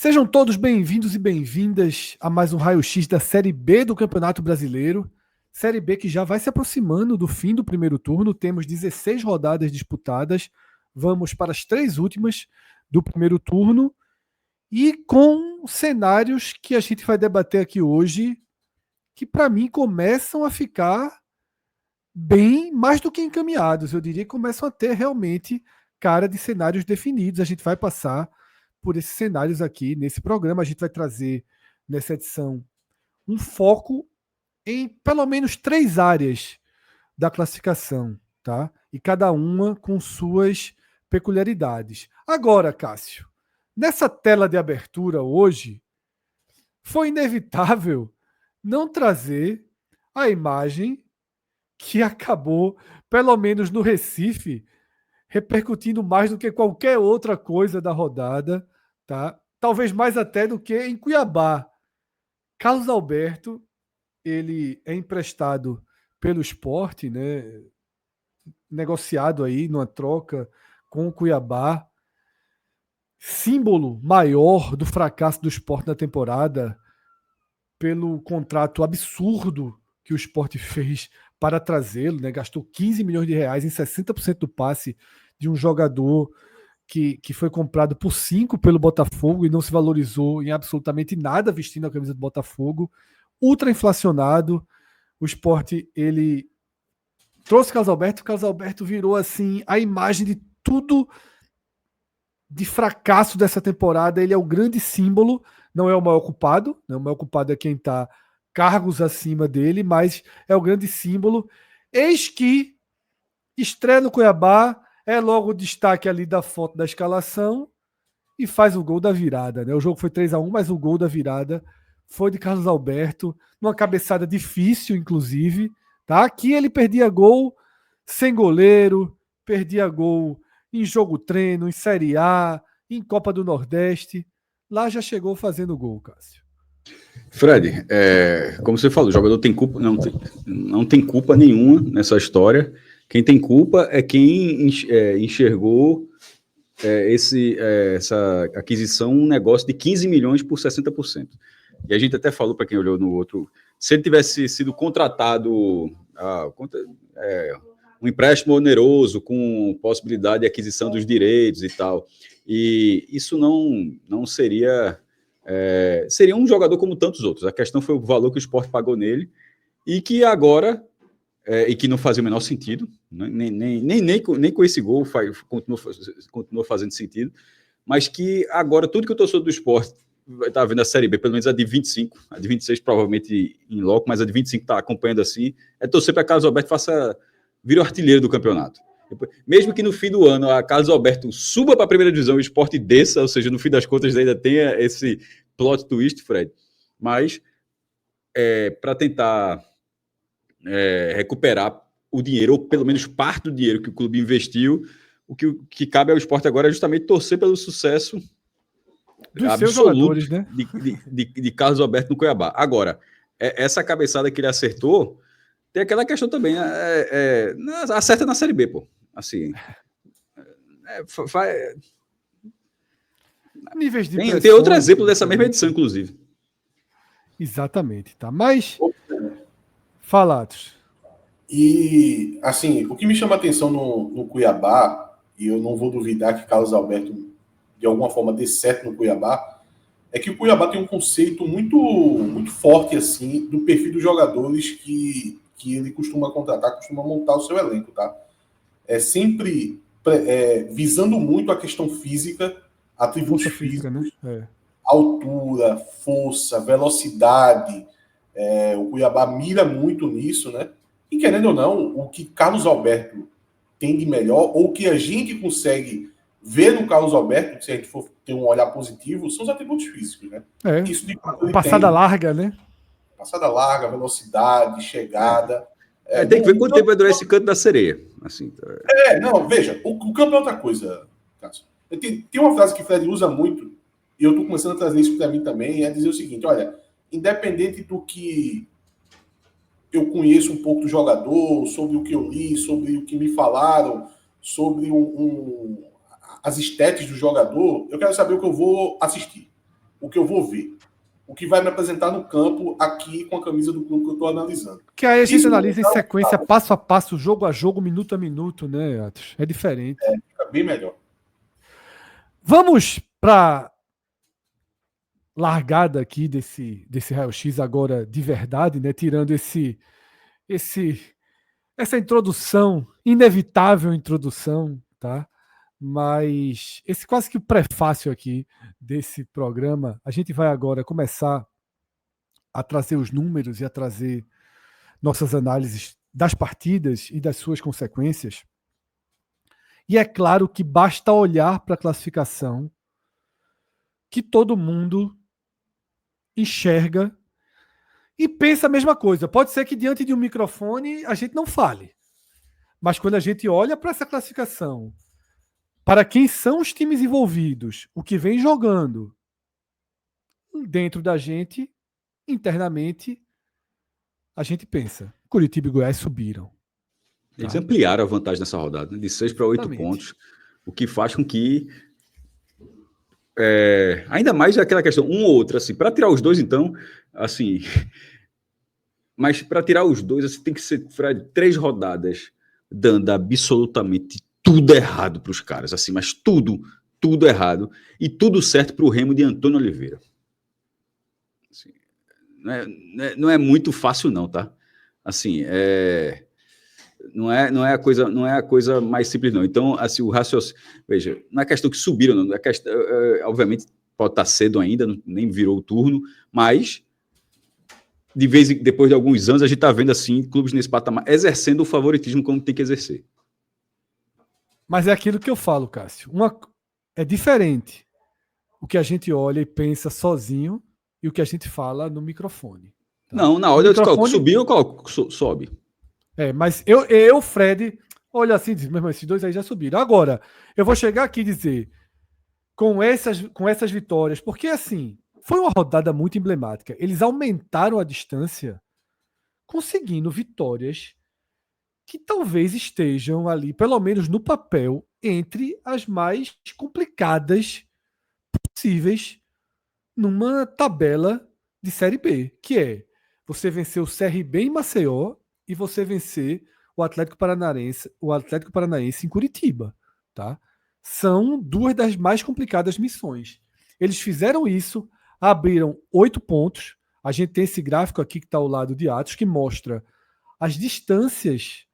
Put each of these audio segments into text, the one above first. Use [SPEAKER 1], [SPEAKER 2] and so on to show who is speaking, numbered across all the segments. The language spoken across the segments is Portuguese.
[SPEAKER 1] Sejam todos bem-vindos e bem-vindas a mais um raio-x da Série B do Campeonato Brasileiro. Série B que já vai se aproximando do fim do primeiro turno. Temos 16 rodadas disputadas. Vamos para as 3 últimas do primeiro turno. E com cenários que a gente vai debater aqui hoje, que para mim começam a ficar bem mais do que encaminhados. Eu diria que começam a ter realmente cara de cenários definidos. A gente vai passar por esses cenários aqui nesse programa. A gente vai trazer nessa edição um foco em pelo menos 3 áreas da classificação, tá? E cada uma com suas peculiaridades. Agora, Cássio, nessa tela de abertura hoje, foi inevitável não trazer a imagem que acabou, pelo menos no Recife, repercutindo mais do que qualquer outra coisa da rodada, tá? Talvez mais até do que em Cuiabá. Carlos Alberto, ele é emprestado pelo Sport, né? Negociado aí numa troca com o Cuiabá. Símbolo maior do fracasso do Sport na temporada, pelo contrato absurdo que o Sport fez para trazê-lo, né? Gastou 15 milhões de reais em 60% do passe de um jogador que foi comprado por 5 pelo Botafogo e não se valorizou em absolutamente nada vestindo a camisa do Botafogo. Ultra inflacionado. O Sport, ele trouxe o Carlos Alberto virou assim a imagem de tudo de fracasso dessa temporada. Ele é o grande símbolo, não é o maior culpado, né? O maior culpado é quem está cargos acima dele, mas é o grande símbolo. Eis que estreia no Cuiabá, é logo o destaque ali da foto da escalação e faz o gol da virada, né? O jogo foi 3-1, mas o gol da virada foi de Carlos Alberto, numa cabeçada difícil, inclusive, tá? Aqui ele perdia gol sem goleiro, perdia gol em jogo treino, em Série A, em Copa do Nordeste. Lá já chegou fazendo gol, Cássio.
[SPEAKER 2] Fred, como você falou, o jogador tem culpa, não tem culpa nenhuma nessa história. Quem tem culpa é quem enxergou essa aquisição, um negócio de 15 milhões por 60%. E a gente até falou, para quem olhou no outro, se ele tivesse sido contratado um empréstimo oneroso com possibilidade de aquisição dos direitos e tal, e isso não seria... seria um jogador como tantos outros. A questão foi o valor que o Sport pagou nele e que agora, e que não fazia o menor sentido, né? nem com esse gol continuou fazendo sentido, mas que agora tudo que o torcedor do Sport está vendo a Série B, pelo menos a de 25, a de 26 provavelmente em loco, mas a de 25 está acompanhando assim, é torcer para Carlos Alberto vire o artilheiro do campeonato. Mesmo que no fim do ano a Carlos Alberto suba para a primeira divisão e o Sport desça, ou seja, no fim das contas ainda tenha esse plot twist, Fred, mas para tentar recuperar o dinheiro, ou pelo menos parte do dinheiro que o clube investiu, o que cabe ao Sport agora é justamente torcer pelo sucesso
[SPEAKER 1] dos seus jogadores, né?
[SPEAKER 2] de Carlos Alberto no Cuiabá. Agora, essa cabeçada que ele acertou, tem aquela questão também, acerta na Série B, pô. Assim,
[SPEAKER 1] níveis de
[SPEAKER 2] tem outro exemplo dessa mesma edição, inclusive.
[SPEAKER 1] Exatamente, tá? Mas, falados.
[SPEAKER 3] E, assim, o que me chama a atenção no Cuiabá, e eu não vou duvidar que Carlos Alberto, de alguma forma, dê certo no Cuiabá, é que o Cuiabá tem um conceito muito, muito forte, assim, do perfil dos jogadores que ele costuma contratar, costuma montar o seu elenco, tá? É sempre visando muito a questão física, atributos físicos, né? Altura, força, velocidade. O Cuiabá mira muito nisso, né? E querendo ou não, o que Carlos Alberto tem de melhor, ou o que a gente consegue ver no Carlos Alberto, se a gente for ter um olhar positivo, são os atributos físicos, né?
[SPEAKER 1] Isso de passada larga, né?
[SPEAKER 3] Passada larga, velocidade, chegada.
[SPEAKER 2] Tem que ver quanto tempo vai durar esse canto da sereia. Assim,
[SPEAKER 3] não, veja, o campo é outra coisa, Cássio. Tem uma frase que o Fred usa muito, e eu estou começando a trazer isso para mim também, é dizer o seguinte: olha, independente do que eu conheço um pouco do jogador, sobre o que eu li, sobre o que me falaram, sobre as estéticas do jogador, eu quero saber o que eu vou assistir. o que eu vou ver. O que vai me apresentar no campo aqui com a camisa do clube que eu estou analisando.
[SPEAKER 1] Que aí a gente analisa em sequência, passo a passo, jogo a jogo, minuto a minuto, né, Atos? É diferente.
[SPEAKER 3] Fica bem melhor.
[SPEAKER 1] Vamos para largada aqui desse raio-x agora de verdade, né? Tirando essa introdução, inevitável introdução, tá? Mas esse quase que o prefácio aqui desse programa, a gente vai agora começar a trazer os números e a trazer nossas análises das partidas e das suas consequências. E é claro que basta olhar para a classificação que todo mundo enxerga e pensa a mesma coisa. Pode ser que diante de um microfone a gente não fale, mas quando a gente olha para essa classificação, para quem são os times envolvidos, o que vem jogando dentro da gente, internamente, a gente pensa, Curitiba e Goiás subiram.
[SPEAKER 2] Eles ampliaram a vantagem nessa rodada, né? De 6 para 8 pontos, o que faz com que ainda mais aquela questão, um ou outro, assim, para tirar os dois, então, assim, mas para tirar os dois, assim, tem que ser, Fred, 3 rodadas dando absolutamente tudo errado para os caras, assim, mas tudo errado, e tudo certo para o Remo de Antônio Oliveira. Assim, não é muito fácil não, tá? Assim, não é a coisa mais simples não. Então, assim, o raciocínio, veja, não é questão que subiram, não é questão, obviamente pode estar cedo ainda, nem virou o turno, mas depois de alguns anos a gente está vendo assim clubes nesse patamar exercendo o favoritismo como tem que exercer.
[SPEAKER 1] Mas é aquilo que eu falo, Cássio. É diferente o que a gente olha e pensa sozinho e o que a gente fala no microfone. Tá?
[SPEAKER 2] Não, na hora eu coloco subir, eu coloco sobe.
[SPEAKER 1] Mas eu, Fred, olha assim e diz, meu irmão, esses dois aí já subiram. Agora, eu vou chegar aqui e dizer, com essas vitórias, porque assim, foi uma rodada muito emblemática. Eles aumentaram a distância conseguindo vitórias que talvez estejam ali, pelo menos no papel, entre as mais complicadas possíveis numa tabela de Série B, que é você vencer o CRB em Maceió e você vencer o Atlético Paranaense em Curitiba, tá? São 2 das mais complicadas missões. Eles fizeram isso, abriram 8 pontos. A gente tem esse gráfico aqui que está ao lado de Atos, que mostra as distâncias,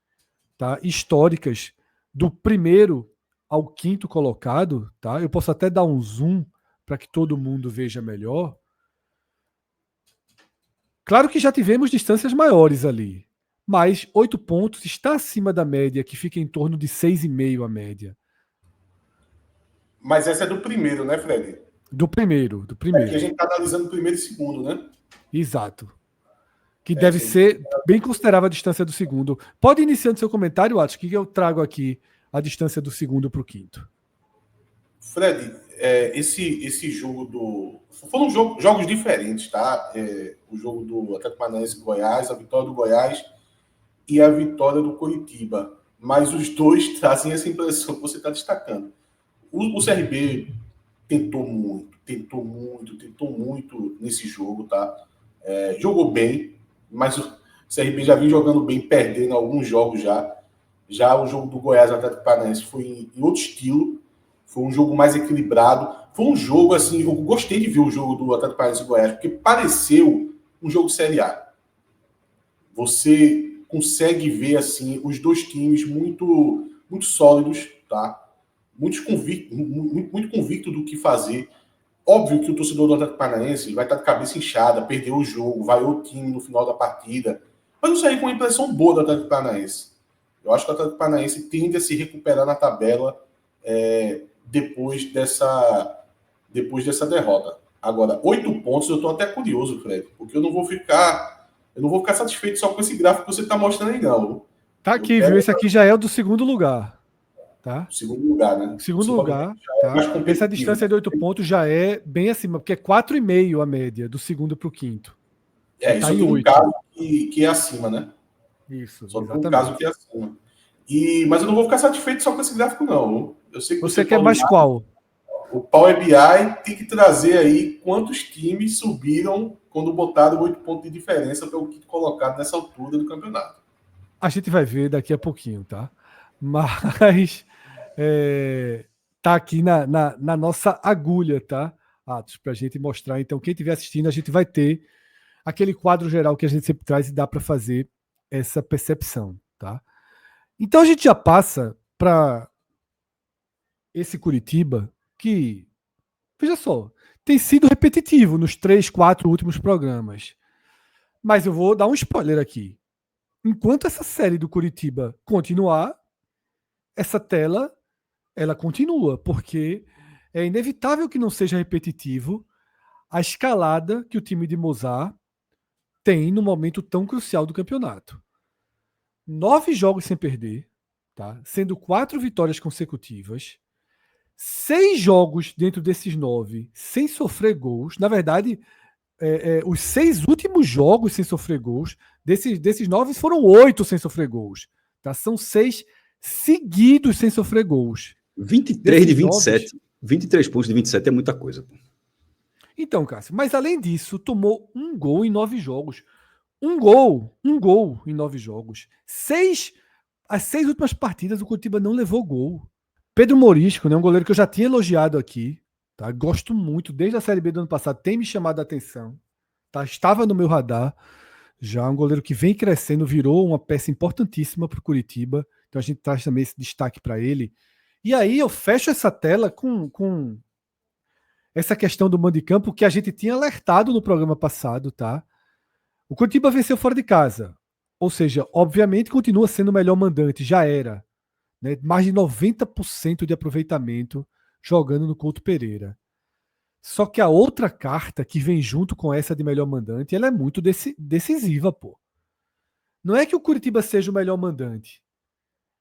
[SPEAKER 1] tá, históricas do primeiro ao quinto colocado. Tá? Eu posso até dar um zoom para que todo mundo veja melhor. Claro que já tivemos distâncias maiores ali, mas 8 pontos está acima da média, que fica em torno de 6,5 a média.
[SPEAKER 3] Mas essa é do primeiro, né, Fred?
[SPEAKER 1] Do primeiro.
[SPEAKER 3] Aqui a gente está analisando o primeiro e segundo, né?
[SPEAKER 1] Exato. Que deve ser bem considerável a distância do segundo. Pode iniciando seu comentário, Atos, que eu trago aqui a distância do segundo para o quinto.
[SPEAKER 3] Fred, esse jogo foram jogos diferentes, tá? O jogo do Atlético Paranaense e Goiás, a vitória do Goiás e a vitória do Curitiba. Mas os dois trazem essa impressão que você está destacando. O CRB tentou muito nesse jogo, tá? Jogou bem, mas o CRB já vinha jogando bem, perdendo alguns jogos já. Já o jogo do Goiás e Atlético Paranaense foi em outro estilo. Foi um jogo mais equilibrado. Foi um jogo, assim, eu gostei de ver o jogo do Atlético Paranaense e Goiás, porque pareceu um jogo de Série A. Você consegue ver, assim, os dois times muito, muito sólidos, tá? Muito convicto do que fazer. Óbvio que o torcedor do Atlético Paranaense vai estar de cabeça inchada, perdeu o jogo, vaiou o time no final da partida. Mas eu saí com uma impressão boa do Atlético Paranaense. Eu acho que o Atlético Paranaense tende a se recuperar na tabela depois dessa derrota. Agora, 8 pontos, eu estou até curioso, Fred, porque eu não vou ficar satisfeito só com esse gráfico que você está mostrando aí, não.
[SPEAKER 1] Tá aqui, viu? Esse aqui já é o do segundo lugar. Tá?
[SPEAKER 3] Segundo lugar, né?
[SPEAKER 1] Segundo lugar. Tá? Essa distância de 8 pontos já é bem acima, porque é 4,5 a média do segundo para o quinto.
[SPEAKER 3] Isso
[SPEAKER 1] tá
[SPEAKER 3] tem um caso que é acima, né?
[SPEAKER 1] Isso,
[SPEAKER 3] só
[SPEAKER 1] exatamente.
[SPEAKER 3] Tem um caso que é acima. Mas eu não vou ficar satisfeito só com esse gráfico, não. Eu sei que
[SPEAKER 1] você quer mais qual?
[SPEAKER 3] O Power BI tem que trazer aí quantos times subiram quando botaram 8 pontos de diferença pelo quinto colocado nessa altura do campeonato.
[SPEAKER 1] A gente vai ver daqui a pouquinho, tá? Mas tá aqui na nossa agulha, tá? Atos, pra gente mostrar. Então, quem estiver assistindo, a gente vai ter aquele quadro geral que a gente sempre traz e dá para fazer essa percepção, tá? Então, a gente já passa para esse Curitiba que, veja só, tem sido repetitivo nos 3, 4 últimos programas. Mas eu vou dar um spoiler aqui. Enquanto essa série do Curitiba continuar, essa tela ela continua, porque é inevitável que não seja repetitivo a escalada que o time de Mozart tem no momento tão crucial do campeonato. 9 jogos sem perder, tá? Sendo 4 vitórias consecutivas. 6 jogos dentro desses 9 sem sofrer gols. Na verdade, os 6 últimos jogos sem sofrer gols, desses 9 foram 8 sem sofrer gols. Tá? São 6 seguidos sem sofrer gols.
[SPEAKER 2] 23 de 27. 23 pontos de 27 é muita coisa.
[SPEAKER 1] Então, Cássio, mas além disso, tomou um gol em 9 jogos. Um gol em 9 jogos. As 6 últimas partidas, o Curitiba não levou gol. Pedro Morisco, né, um goleiro que eu já tinha elogiado aqui, tá? Gosto muito, desde a Série B do ano passado, tem me chamado a atenção. Tá? Estava no meu radar. Já um goleiro que vem crescendo, virou uma peça importantíssima para o Curitiba. Então a gente traz também esse destaque para ele. E aí eu fecho essa tela com essa questão do mando de campo que a gente tinha alertado no programa passado, tá? O Curitiba venceu fora de casa. Ou seja, obviamente continua sendo o melhor mandante, já era. Né? Mais de 90% de aproveitamento jogando no Couto Pereira. Só que a outra carta que vem junto com essa de melhor mandante, ela é muito decisiva, pô. Não é que o Curitiba seja o melhor mandante.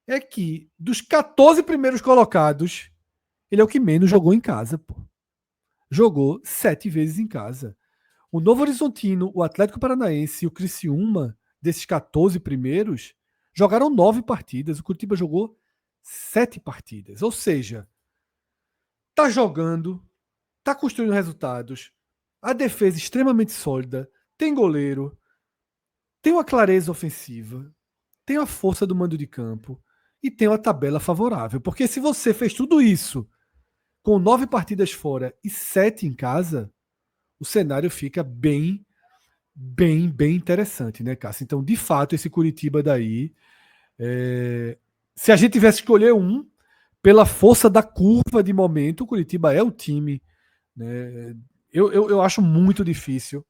[SPEAKER 1] É que dos 14 primeiros colocados, ele é o que menos jogou em casa, pô. Jogou 7 vezes em casa. O Novo Horizontino, o Atlético Paranaense e o Criciúma, desses 14 primeiros, jogaram 9 partidas. O Curitiba jogou 7 partidas. Ou seja, tá jogando, tá construindo resultados, a defesa extremamente sólida, tem goleiro, tem uma clareza ofensiva, tem a força do mando de campo e tem uma tabela favorável. Porque se você fez tudo isso com 9 partidas fora e 7 em casa, o cenário fica bem interessante, né, Cássio? Então, de fato, esse Curitiba daí, se a gente tivesse que escolher um, pela força da curva de momento, o Curitiba é o time. Né? Eu acho muito difícil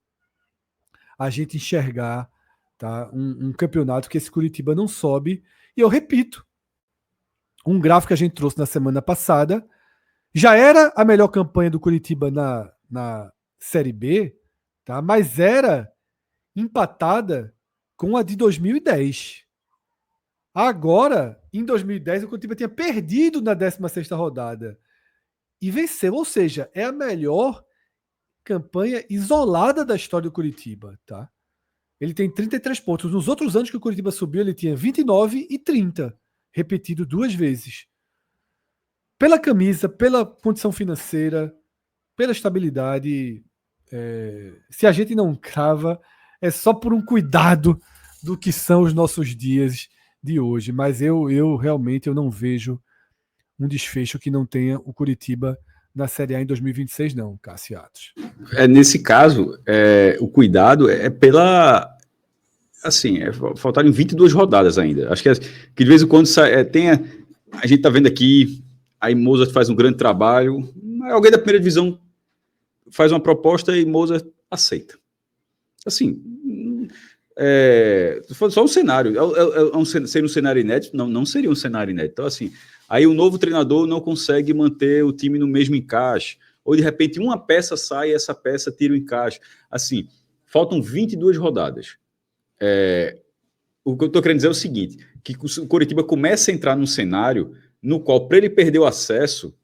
[SPEAKER 1] a gente enxergar, tá, um campeonato que esse Curitiba não sobe. E eu repito, um gráfico que a gente trouxe na semana passada, já era a melhor campanha do Curitiba na Série B, tá? Mas era empatada com a de 2010. Agora, em 2010, o Curitiba tinha perdido na 16ª rodada e venceu, ou seja, é a melhor campanha isolada da história do Curitiba, tá? Ele tem 33 pontos. Nos outros anos que o Curitiba subiu, ele tinha 29 e 30, repetido 2 vezes. Pela camisa, pela condição financeira, pela estabilidade, se a gente não crava, é só por um cuidado do que são os nossos dias de hoje. Mas eu realmente não vejo um desfecho que não tenha o Curitiba na Série A em 2026, não, Cássio Atos.
[SPEAKER 2] Nesse caso, o cuidado é pela... Assim, faltaram 22 rodadas ainda. Acho que de vez em quando a gente está vendo aqui, aí Mozart faz um grande trabalho, alguém da primeira divisão faz uma proposta e Mozart aceita. Assim, só um cenário. Seria um cenário inédito? Não seria um cenário inédito. Então, assim, aí o novo treinador não consegue manter o time no mesmo encaixe, ou de repente uma peça sai e essa peça tira o encaixe. Assim, faltam 22 rodadas. O que eu estou querendo dizer é o seguinte, que o Coritiba começa a entrar num cenário no qual, para ele perder o acesso,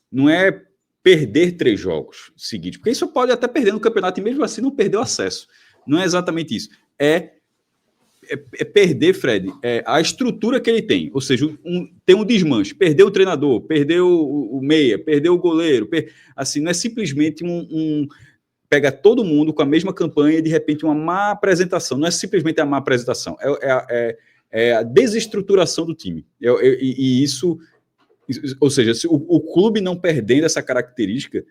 [SPEAKER 2] não é perder 3 jogos seguidos, porque isso pode até perder no campeonato e mesmo assim não perder o acesso. Não é exatamente isso. É perder, Fred, a estrutura que ele tem, ou seja, tem um desmanche, perdeu o treinador, perdeu o meia, perdeu o goleiro, assim, não é simplesmente pega todo mundo com a mesma campanha e de repente uma má apresentação, não é simplesmente a má apresentação, é a desestruturação do time, e isso, ou seja, se o clube não perdendo essa característica,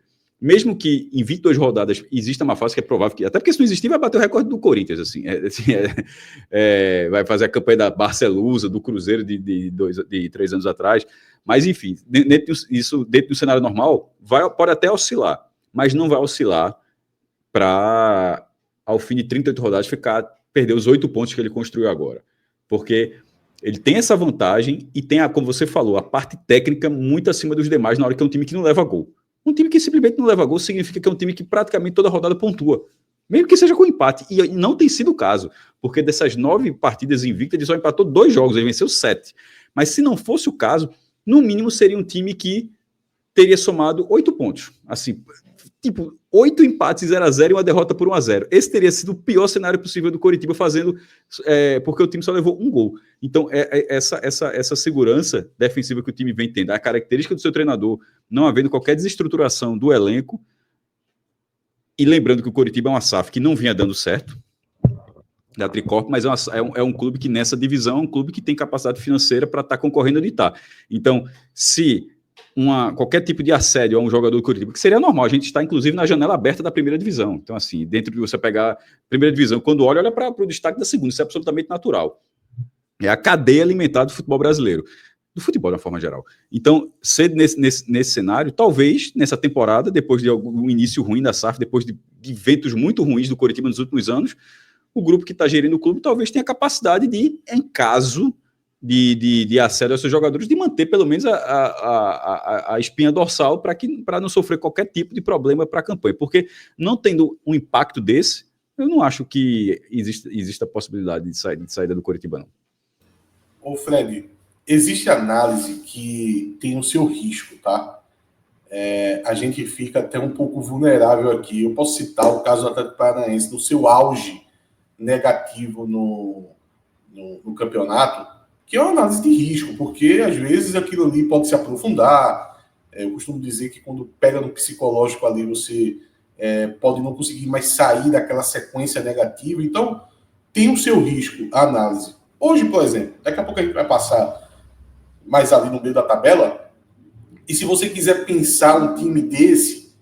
[SPEAKER 2] mesmo que em 22 rodadas exista uma fase que é provável que, até porque se não existir, vai bater o recorde do Corinthians, assim, vai fazer a campanha da Barcelusa, do Cruzeiro de 3 anos atrás, mas enfim, dentro do cenário normal, pode até oscilar, mas não vai oscilar para, ao fim de 38 rodadas, perder os 8 pontos que ele construiu agora, porque ele tem essa vantagem e tem, como você falou, a parte técnica muito acima dos demais na hora que é um time que não leva gol. Um time que simplesmente não leva gol significa que é um time que praticamente toda rodada pontua. Mesmo que seja com empate. E não tem sido o caso. Porque dessas 9 partidas invictas, ele só empatou 2 jogos. Ele venceu 7. Mas se não fosse o caso, no mínimo seria um time que teria somado 8 pontos. Assim, tipo, 8 empates 0-0 e uma derrota por 1-0. Esse teria sido o pior cenário possível do Coritiba porque o time só levou 1 gol. Então, essa segurança defensiva que o time vem tendo, a característica do seu treinador, não havendo qualquer desestruturação do elenco, e lembrando que o Coritiba é uma SAF que não vinha dando certo, da Tricorp, mas é um clube que nessa divisão é um clube que tem capacidade financeira para estar concorrendo onde está. Então, se qualquer tipo de assédio a um jogador do Coritiba, que seria normal, a gente está inclusive na janela aberta da primeira divisão. Então, assim, dentro de você pegar a primeira divisão, quando olha para o destaque da segunda, isso é absolutamente natural. É a cadeia alimentar do futebol brasileiro, do futebol de uma forma geral. Então, ser nesse cenário, talvez nessa temporada, depois de algum início ruim da SAF, depois de ventos muito ruins do Coritiba nos últimos anos, o grupo que está gerindo o clube talvez tenha capacidade de, em caso de assédio aos seus jogadores, de manter pelo menos a espinha dorsal para não sofrer qualquer tipo de problema para a campanha. Porque não tendo um impacto desse, eu não acho que exista a possibilidade de saída do Coritiba, não.
[SPEAKER 3] Ô Fred, existe análise que tem o seu risco, tá? A gente fica até um pouco vulnerável aqui. Eu posso citar o caso do Atlético Paranaense no seu auge negativo no campeonato, que é uma análise de risco, porque às vezes aquilo ali pode se aprofundar. Eu costumo dizer que quando pega no psicológico ali, você pode não conseguir mais sair daquela sequência negativa. Então, tem o seu risco, a análise. Hoje, por exemplo, daqui a pouco a gente vai passar mais ali no meio da tabela, e se você quiser pensar um time desse,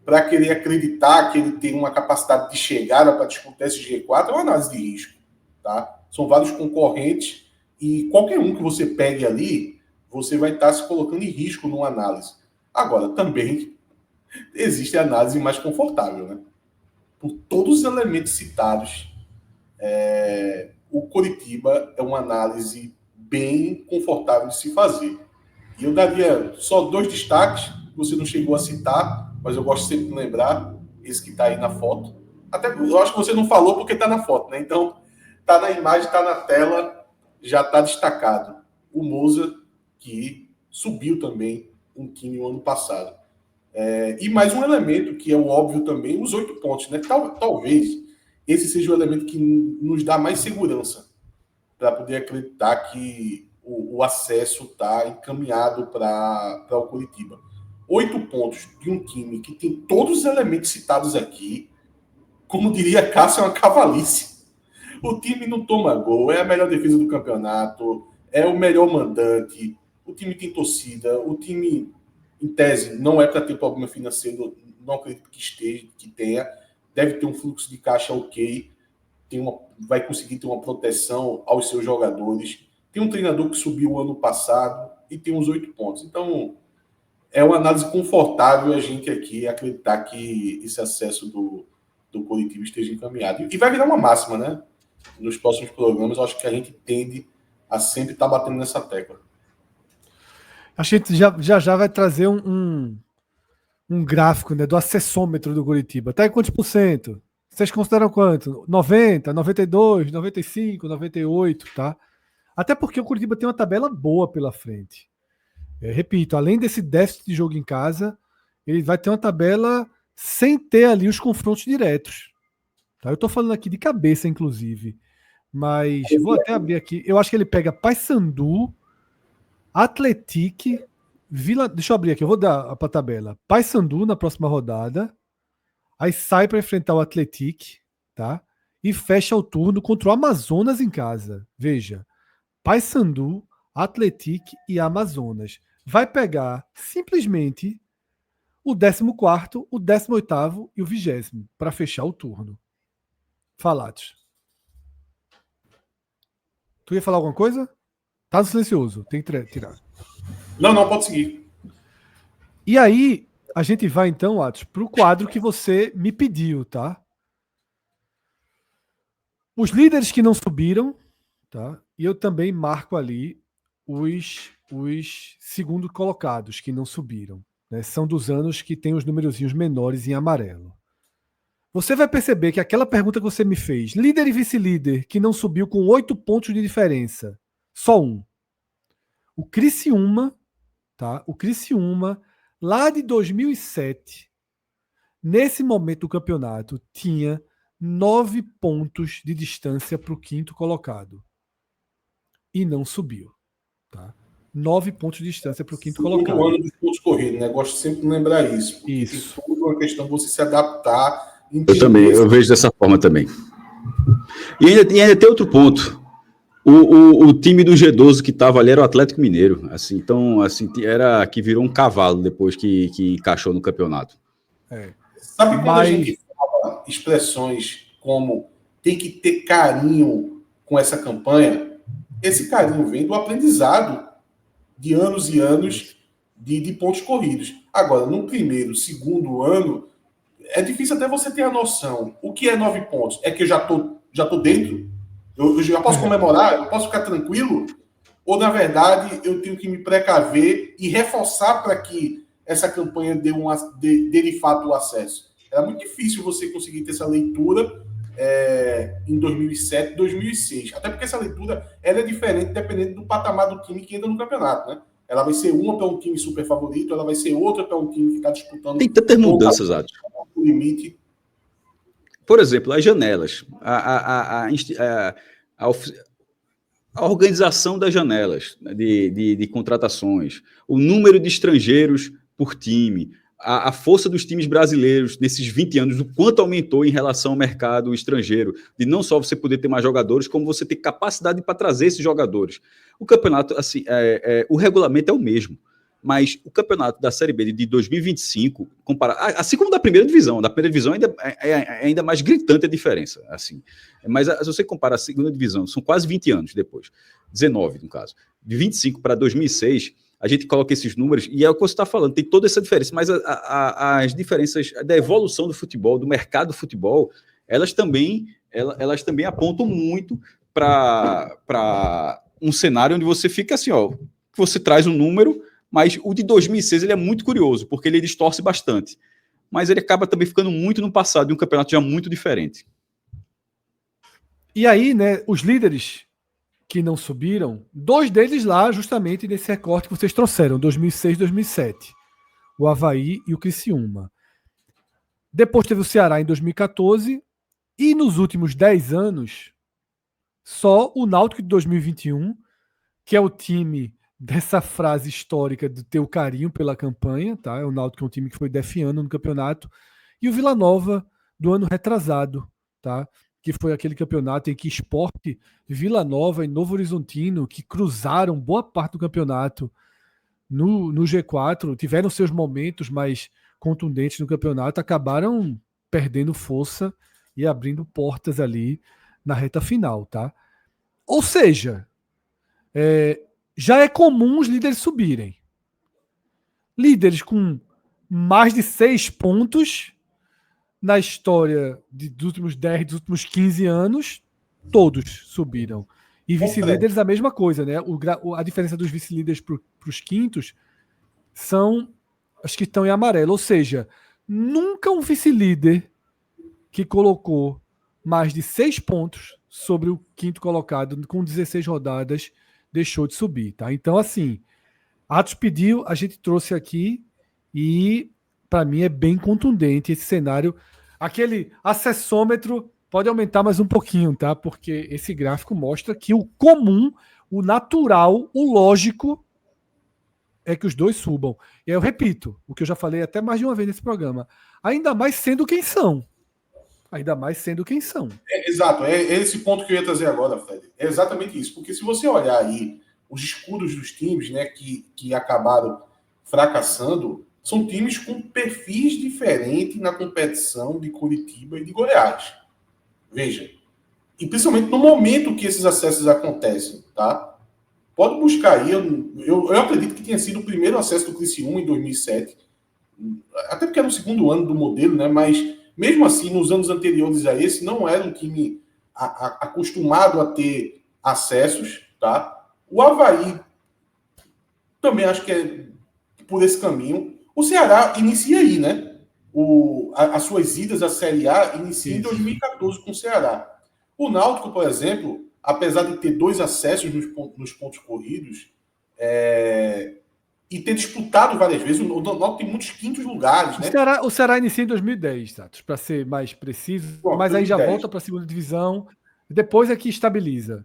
[SPEAKER 3] para querer acreditar que ele tem uma capacidade de chegada para disputar esse G4, é uma análise de risco. Tá? São vários concorrentes, e qualquer um que você pegue ali, você vai estar se colocando em risco numa análise. Agora, também existe a análise mais confortável. Né? Por todos os elementos citados, o Coritiba é uma análise bem confortável de se fazer. E eu daria só 2 destaques, que você não chegou a citar, mas eu gosto sempre de lembrar, esse que está aí na foto. Até eu acho que você não falou porque está na foto, né? Então, está na imagem, está na tela, já está destacado. O Moza, que subiu também um time no ano passado. E mais um elemento, que é o óbvio também, os 8 pontos. Né? Talvez esse seja o elemento que nos dá mais segurança para poder acreditar que o acesso está encaminhado para o Coritiba. 8 pontos de um time que tem todos os elementos citados aqui, como diria Cássio, é uma cavalice. O time não toma gol, é a melhor defesa do campeonato, é o melhor mandante, o time tem torcida, o time, em tese, não é para ter problema financeiro, não acredito que tenha, deve ter um fluxo de caixa ok, vai conseguir ter uma proteção aos seus jogadores, tem um treinador que subiu o ano passado e tem uns 8 pontos. Então, é uma análise confortável a gente aqui acreditar que esse acesso do Coritiba esteja encaminhado. E vai virar uma máxima, né? Nos próximos programas, eu acho que a gente tende a sempre estar batendo nessa tecla.
[SPEAKER 1] A gente já vai trazer um gráfico, né, do acessômetro do Coritiba. Está em quantos por cento? Vocês consideram quanto? 90, 92, 95, 98, tá? Até porque o Coritiba tem uma tabela boa pela frente. Repito, além desse déficit de jogo em casa, ele vai ter uma tabela sem ter ali os confrontos diretos. Tá? Eu estou falando aqui de cabeça, inclusive. Mas vou até abrir aqui. Eu acho que ele pega Paysandu, Atlético, Vila. Deixa eu abrir aqui, eu vou dar para a tabela. Paysandu na próxima rodada. Aí sai para enfrentar o Atlético, tá? E fecha o turno contra o Amazonas em casa. Veja. Paysandu, Atlético e Amazonas. Vai pegar simplesmente o 14º, o 18º e o 20º para fechar o turno. Falados. Tu ia falar alguma coisa? Tá no silencioso, tem que tirar.
[SPEAKER 3] Não, pode seguir.
[SPEAKER 1] E aí, a gente vai então, Atos, para o quadro que você me pediu, tá? Os líderes que não subiram, tá? E eu também marco ali os segundo colocados que não subiram. Né? São dos anos que tem os numerozinhos menores em amarelo. Você vai perceber que aquela pergunta que você me fez, líder e vice-líder que não subiu com 8 pontos de diferença, só um. O Criciúma, tá? O Criciúma, lá de 2007, nesse momento do campeonato, tinha 9 pontos de distância para o quinto colocado. E não subiu. Tá? 9 pontos de distância para o quinto colocado.
[SPEAKER 3] O ano dos pontos corridos, né? Gosto sempre de lembrar isso. Porque
[SPEAKER 1] isso.
[SPEAKER 3] Tem tudo uma questão de você se adaptar.
[SPEAKER 2] Eu também, eu vejo dessa forma também. E ainda tem outro ponto. O time do G12 que estava ali era o Atlético Mineiro. Assim, então, assim, era que virou um cavalo depois que encaixou no campeonato.
[SPEAKER 3] Sabe quando a gente fala expressões como tem que ter carinho com essa campanha? Esse carinho vem do aprendizado de anos e anos de pontos corridos. Agora, no primeiro, segundo ano, é difícil até você ter a noção. O que é 9 pontos? É que eu já tô dentro? Eu já posso comemorar? Eu posso ficar tranquilo? Ou, na verdade, eu tenho que me precaver e reforçar para que essa campanha dê de fato o acesso? Era muito difícil você conseguir ter essa leitura em 2007, 2006. Até porque essa leitura ela é diferente dependendo do patamar do time que entra no campeonato, né? Ela vai ser uma para um time super favorito, ela vai ser outra para um time que está disputando...
[SPEAKER 2] Tem tantas mudanças, Atos.
[SPEAKER 3] O limite.
[SPEAKER 2] Por exemplo, as janelas. A organização das janelas de contratações, o número de estrangeiros por time, a força dos times brasileiros nesses 20 anos, o quanto aumentou em relação ao mercado estrangeiro, de não só você poder ter mais jogadores, como você ter capacidade para trazer esses jogadores. O campeonato, assim, o regulamento é o mesmo, mas o campeonato da Série B de 2025, assim como da primeira divisão é ainda mais gritante a diferença. Assim. Mas se você compara a segunda divisão, são quase 20 anos depois, 19 no caso, de 25 para 2006, a gente coloca esses números, e é o que você está falando, tem toda essa diferença, mas as diferenças da evolução do futebol, do mercado do futebol, elas também apontam muito para um cenário onde você fica assim, ó, você traz um número, mas o de 2006 ele é muito curioso, porque ele distorce bastante, mas ele acaba também ficando muito no passado, de um campeonato já muito diferente.
[SPEAKER 1] E aí, né, os líderes que não subiram, 2 deles lá justamente nesse recorte que vocês trouxeram, 2006 e 2007. O Avaí e o Criciúma. Depois teve o Ceará em 2014 e nos últimos 10 anos, só o Náutico de 2021, que é o time dessa frase histórica de ter o carinho pela campanha, tá? É o Náutico, é um time que foi defiando no campeonato, e o Vila Nova do ano retrasado, tá? Que foi aquele campeonato em que Sport, Vila Nova e Novo Horizontino, que cruzaram boa parte do campeonato no G4, tiveram seus momentos mais contundentes no campeonato, acabaram perdendo força e abrindo portas ali na reta final, tá? Ou seja, já é comum os líderes subirem. Líderes com mais de 6 pontos na história dos últimos 10, dos últimos 15 anos, todos subiram. E vice-líderes a mesma coisa, né? A diferença dos vice-líderes para os quintos são as que estão em amarelo. Ou seja, nunca um vice-líder que colocou mais de 6 pontos sobre o quinto colocado com 16 rodadas deixou de subir, tá? Então, assim, Atos pediu, a gente trouxe aqui e, para mim, é bem contundente esse cenário. Aquele acessômetro Pode aumentar mais um pouquinho, tá? Porque esse gráfico mostra que o comum, o natural, o lógico é que os dois subam. E aí eu repito, o que eu já falei até mais de uma vez nesse programa. Ainda mais sendo quem são. Ainda mais sendo quem são.
[SPEAKER 3] Exato, é esse ponto que eu ia trazer agora, Fred. É exatamente isso. Porque se você olhar aí os escudos dos times, né, que acabaram fracassando, são times com perfis diferentes na competição de Curitiba e de Goiás. Veja. E principalmente no momento que esses acessos acontecem, tá? Pode buscar aí. Eu acredito que tenha sido o primeiro acesso do Criciúma em 2007. Até porque era o segundo ano do modelo, né? Mas mesmo assim, nos anos anteriores a esse, não era um time acostumado a ter acessos, tá? O Avaí também acho que é por esse caminho. O Ceará inicia aí, né? As suas idas à Série A inicia em 2014 com o Ceará. O Náutico, por exemplo, apesar de ter 2 acessos nos pontos corridos, e ter disputado várias vezes, o Náutico tem muitos quintos lugares, né?
[SPEAKER 1] O Ceará inicia em 2010, Tatos, para ser mais preciso.
[SPEAKER 3] Bom,
[SPEAKER 1] mas
[SPEAKER 3] 2010.
[SPEAKER 1] Aí já volta para a segunda divisão. Depois é que estabiliza.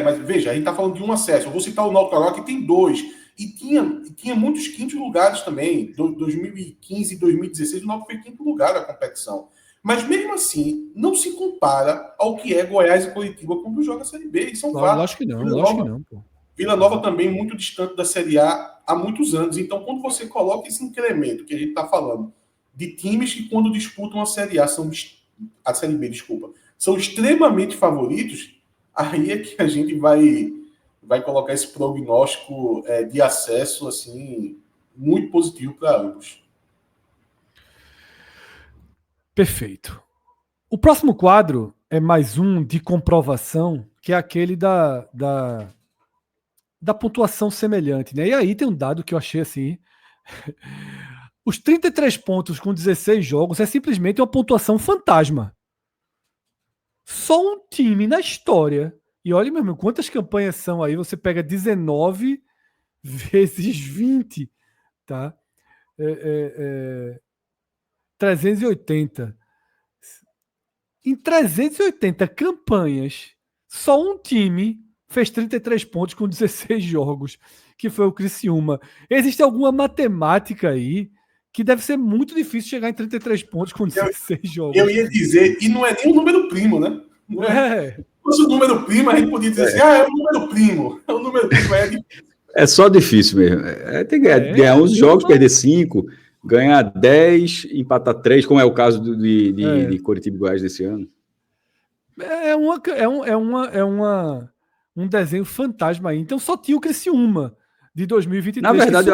[SPEAKER 3] Mas veja, a gente está falando de um acesso. Eu vou citar o Náutico agora, que tem 2. E tinha muitos quintos lugares também. 2015 e 2016, o Náutico foi quinto lugar da competição. Mas mesmo assim, não se compara ao que é Goiás e Curitiba quando joga a Série B. Isso é um fato.
[SPEAKER 1] Lógico que não, pô.
[SPEAKER 3] Vila Nova também muito distante da Série A há muitos anos. Então, quando você coloca esse incremento que a gente está falando de times que quando disputam a Série A a Série B, desculpa, são extremamente favoritos, aí é que a gente vai colocar esse prognóstico de acesso assim muito positivo para ambos.
[SPEAKER 1] Perfeito. O próximo quadro é mais um de comprovação, que é aquele da pontuação semelhante, né? E aí tem um dado que eu achei assim. Os 33 pontos com 16 jogos é simplesmente uma pontuação fantasma. Só um time na história. E olha, meu irmão, quantas campanhas são aí? Você pega 19 vezes 20, tá? 380. Em 380 campanhas, só um time fez 33 pontos com 16 jogos, que foi o Criciúma. Existe alguma matemática aí que deve ser muito difícil chegar em 33 pontos com 16 jogos.
[SPEAKER 3] Eu ia dizer, e não é nem um número primo, né? Não é. Se fosse o número primo, a gente podia dizer assim, é o número primo. O número primo é difícil.
[SPEAKER 2] É só difícil mesmo. Tem que ganhar 11 jogos, perder 5, ganhar 10, empatar 3, como é o caso de Curitiba e Goiás desse ano.
[SPEAKER 1] Um desenho fantasma aí. Então só tinha o Criciúma de 2023.
[SPEAKER 2] Na verdade,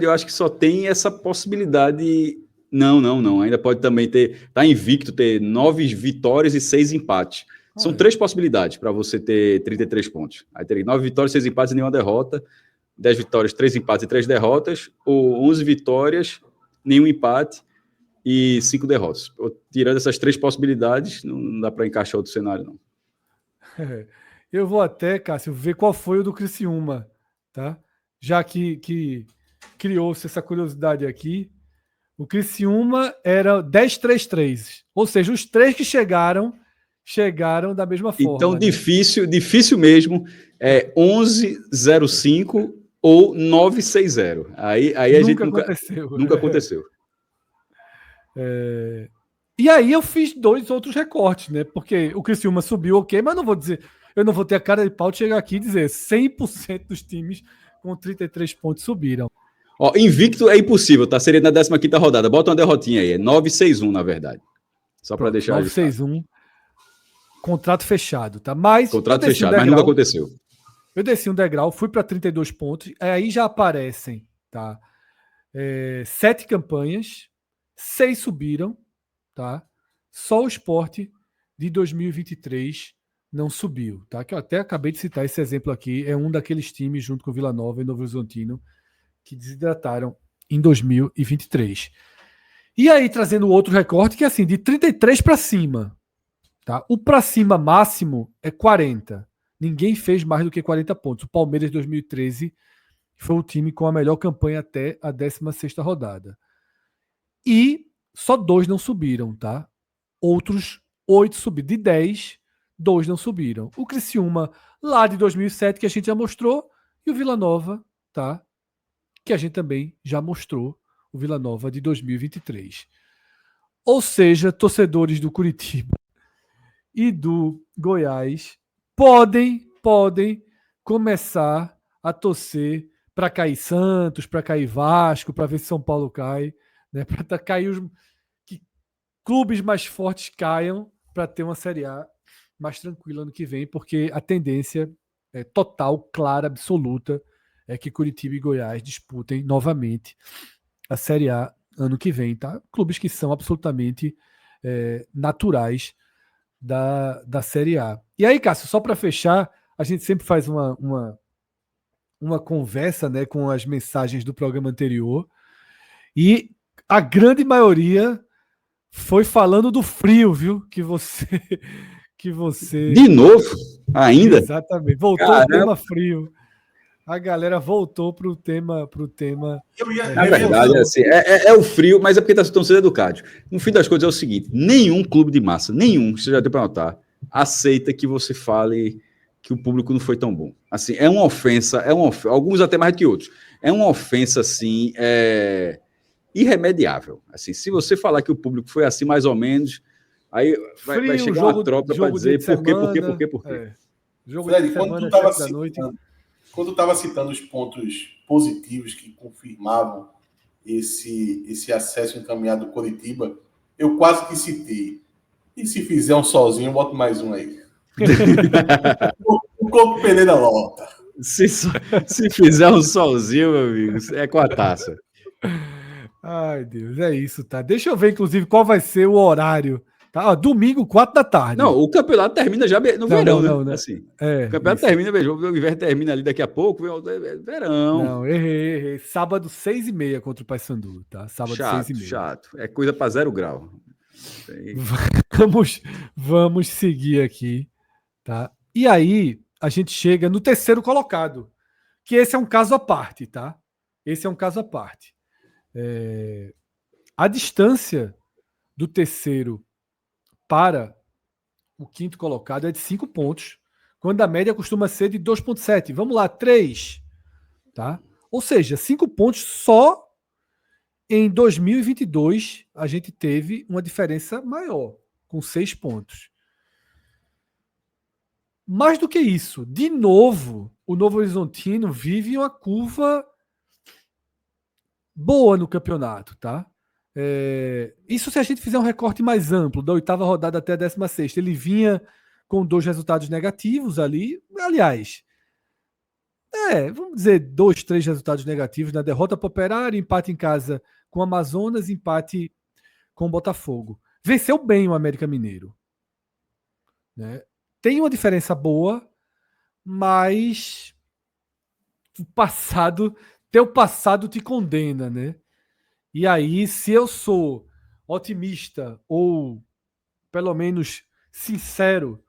[SPEAKER 2] eu acho que só tem essa possibilidade. Não. Ainda pode também tá invicto, ter 9 vitórias e 6 empates. São 3 possibilidades para você ter 33 pontos. Aí teria 9 vitórias, 6 empates e nenhuma derrota. 10 vitórias, 3 empates e 3 derrotas. Ou 11 vitórias, nenhum empate e 5 derrotas. Tirando essas 3 possibilidades, não dá para encaixar outro cenário, não.
[SPEAKER 1] Eu vou até, Cássio, ver qual foi o do Criciúma, tá? Já que criou-se essa curiosidade aqui. O Criciúma era 10-3-3. Ou seja, os 3 que chegaram da mesma forma.
[SPEAKER 2] Então,
[SPEAKER 1] né?
[SPEAKER 2] difícil mesmo é 11-05 ou 9-6-0. Aí a gente nunca aconteceu.
[SPEAKER 1] E aí eu fiz 2 outros recortes, né? Porque o Criciúma subiu, ok, mas eu não vou ter a cara de pau de chegar aqui e dizer 100% dos times com 33 pontos subiram.
[SPEAKER 2] Invicto é impossível, tá? Seria na 15ª rodada. Bota uma derrotinha aí. É 9-6-1, na verdade. Só para deixar...
[SPEAKER 1] 9-6-1. Contrato fechado, tá? Mas
[SPEAKER 2] mas nunca aconteceu.
[SPEAKER 1] Eu desci um degrau, fui para 32 pontos. Aí já aparecem, tá? 7 campanhas, 6 subiram, tá? Só o Sport de 2023 não subiu, tá? Que eu até acabei de citar esse exemplo aqui. É um daqueles times, junto com o Vila Nova e Novo Horizontino, que desidrataram em 2023. E aí, trazendo outro recorte, que é assim, de 33 para cima. Tá? O para cima máximo é 40. Ninguém fez mais do que 40 pontos. O Palmeiras, 2013, foi o time com a melhor campanha até a 16ª rodada. E só 2 não subiram, tá? Outros 8 subiram. De 10, 2 não subiram. O Criciúma, lá de 2007, que a gente já mostrou, e o Vila Nova, tá? Que a gente também já mostrou, o Vila Nova de 2023. Ou seja, torcedores do Curitiba e do Goiás podem começar a torcer para cair Santos, para cair Vasco, para ver se São Paulo cai, né? Para cair os que clubes mais fortes caiam, para ter uma Série A mais tranquila ano que vem, porque a tendência é total, clara, absoluta, é que Curitiba e Goiás disputem novamente a Série A ano que vem, tá? Clubes que são absolutamente naturais da Série A. E aí, Cássio, só para fechar, a gente sempre faz uma conversa, né, com as mensagens do programa anterior, e a grande maioria foi falando do frio, viu? Que você
[SPEAKER 2] De novo? Ainda?
[SPEAKER 1] Exatamente. Voltou o tema frio. A galera voltou pro tema.
[SPEAKER 2] Na verdade, assim, é o frio, mas é porque estão sendo educados. No fim das contas, é o seguinte: nenhum clube de massa, você já deu para notar, aceita que você fale que o público não foi tão bom. Assim, é uma ofensa, alguns até mais do que outros. É uma ofensa, assim, irremediável. Assim, se você falar que o público foi assim, mais ou menos, aí vai chegar uma tropa para dizer por quê.
[SPEAKER 1] Jogo
[SPEAKER 3] Fred,
[SPEAKER 1] de semana, da noite.
[SPEAKER 3] Quando estava citando os pontos positivos que confirmavam esse acesso encaminhado do Coritiba, eu quase que citei. E se fizer um solzinho, eu boto mais um aí. O Coco Pereira lota.
[SPEAKER 2] Se fizer um solzinho, meu amigo, é com a taça.
[SPEAKER 1] Ai, Deus, é isso, tá? Deixa eu ver, inclusive, qual vai ser o horário. Tá? Ó, domingo, 4 da tarde.
[SPEAKER 2] Não, o campeonato termina já no verão, né?
[SPEAKER 1] Não.
[SPEAKER 2] Assim, o campeonato termina, o inverno termina ali daqui a pouco, verão.
[SPEAKER 1] Não, errei. Sábado, 6h30 contra o Paysandu, tá? Sábado, 6h30.
[SPEAKER 2] Chato. É coisa para 0 grau.
[SPEAKER 1] Vamos seguir aqui, tá? E aí, a gente chega no terceiro colocado, que esse é um caso à parte, tá? Esse é um caso à parte. A distância do terceiro para o quinto colocado é de 5 pontos, quando a média costuma ser de 2,7. Vamos lá, 3. Tá? Ou seja, 5 pontos só em 2022 a gente teve uma diferença maior, com 6 pontos. Mais do que isso, de novo, o Novo Horizontino vive uma curva boa no campeonato, tá? Isso se a gente fizer um recorte mais amplo, da 8ª rodada até a 16ª. Ele vinha com 2 resultados negativos ali. Aliás, vamos dizer 2, 3 resultados negativos na derrota para o Operário, empate em casa com o Amazonas, empate com o Botafogo. Venceu bem o América Mineiro, né? Tem uma diferença boa, mas teu passado te condena, né? E aí, se eu sou otimista ou, pelo menos, sincero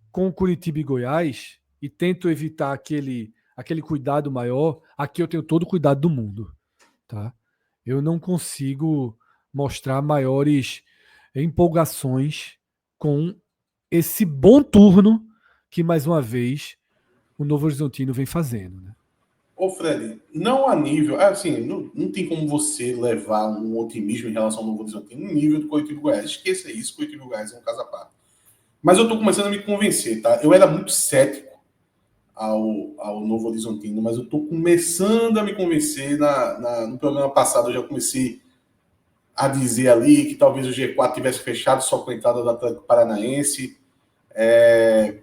[SPEAKER 1] com Curitiba e Goiás e tento evitar aquele cuidado maior, aqui eu tenho todo o cuidado do mundo, tá? Eu não consigo mostrar maiores empolgações com esse bom turno que, mais uma vez, o Novo Horizontino vem fazendo, né?
[SPEAKER 3] Ô, Fred, não a nível... Assim, não tem como você levar um otimismo em relação ao Novo Horizontino no nível do Curitiba e Goiás. Esqueça isso, Curitiba e Goiás é um caso à parte. Mas eu tô começando a me convencer, tá? Eu era muito cético ao Novo Horizontino, mas eu tô começando a me convencer. No programa passado eu já comecei a dizer ali que talvez o G4 tivesse fechado só com a entrada do Atlético Paranaense.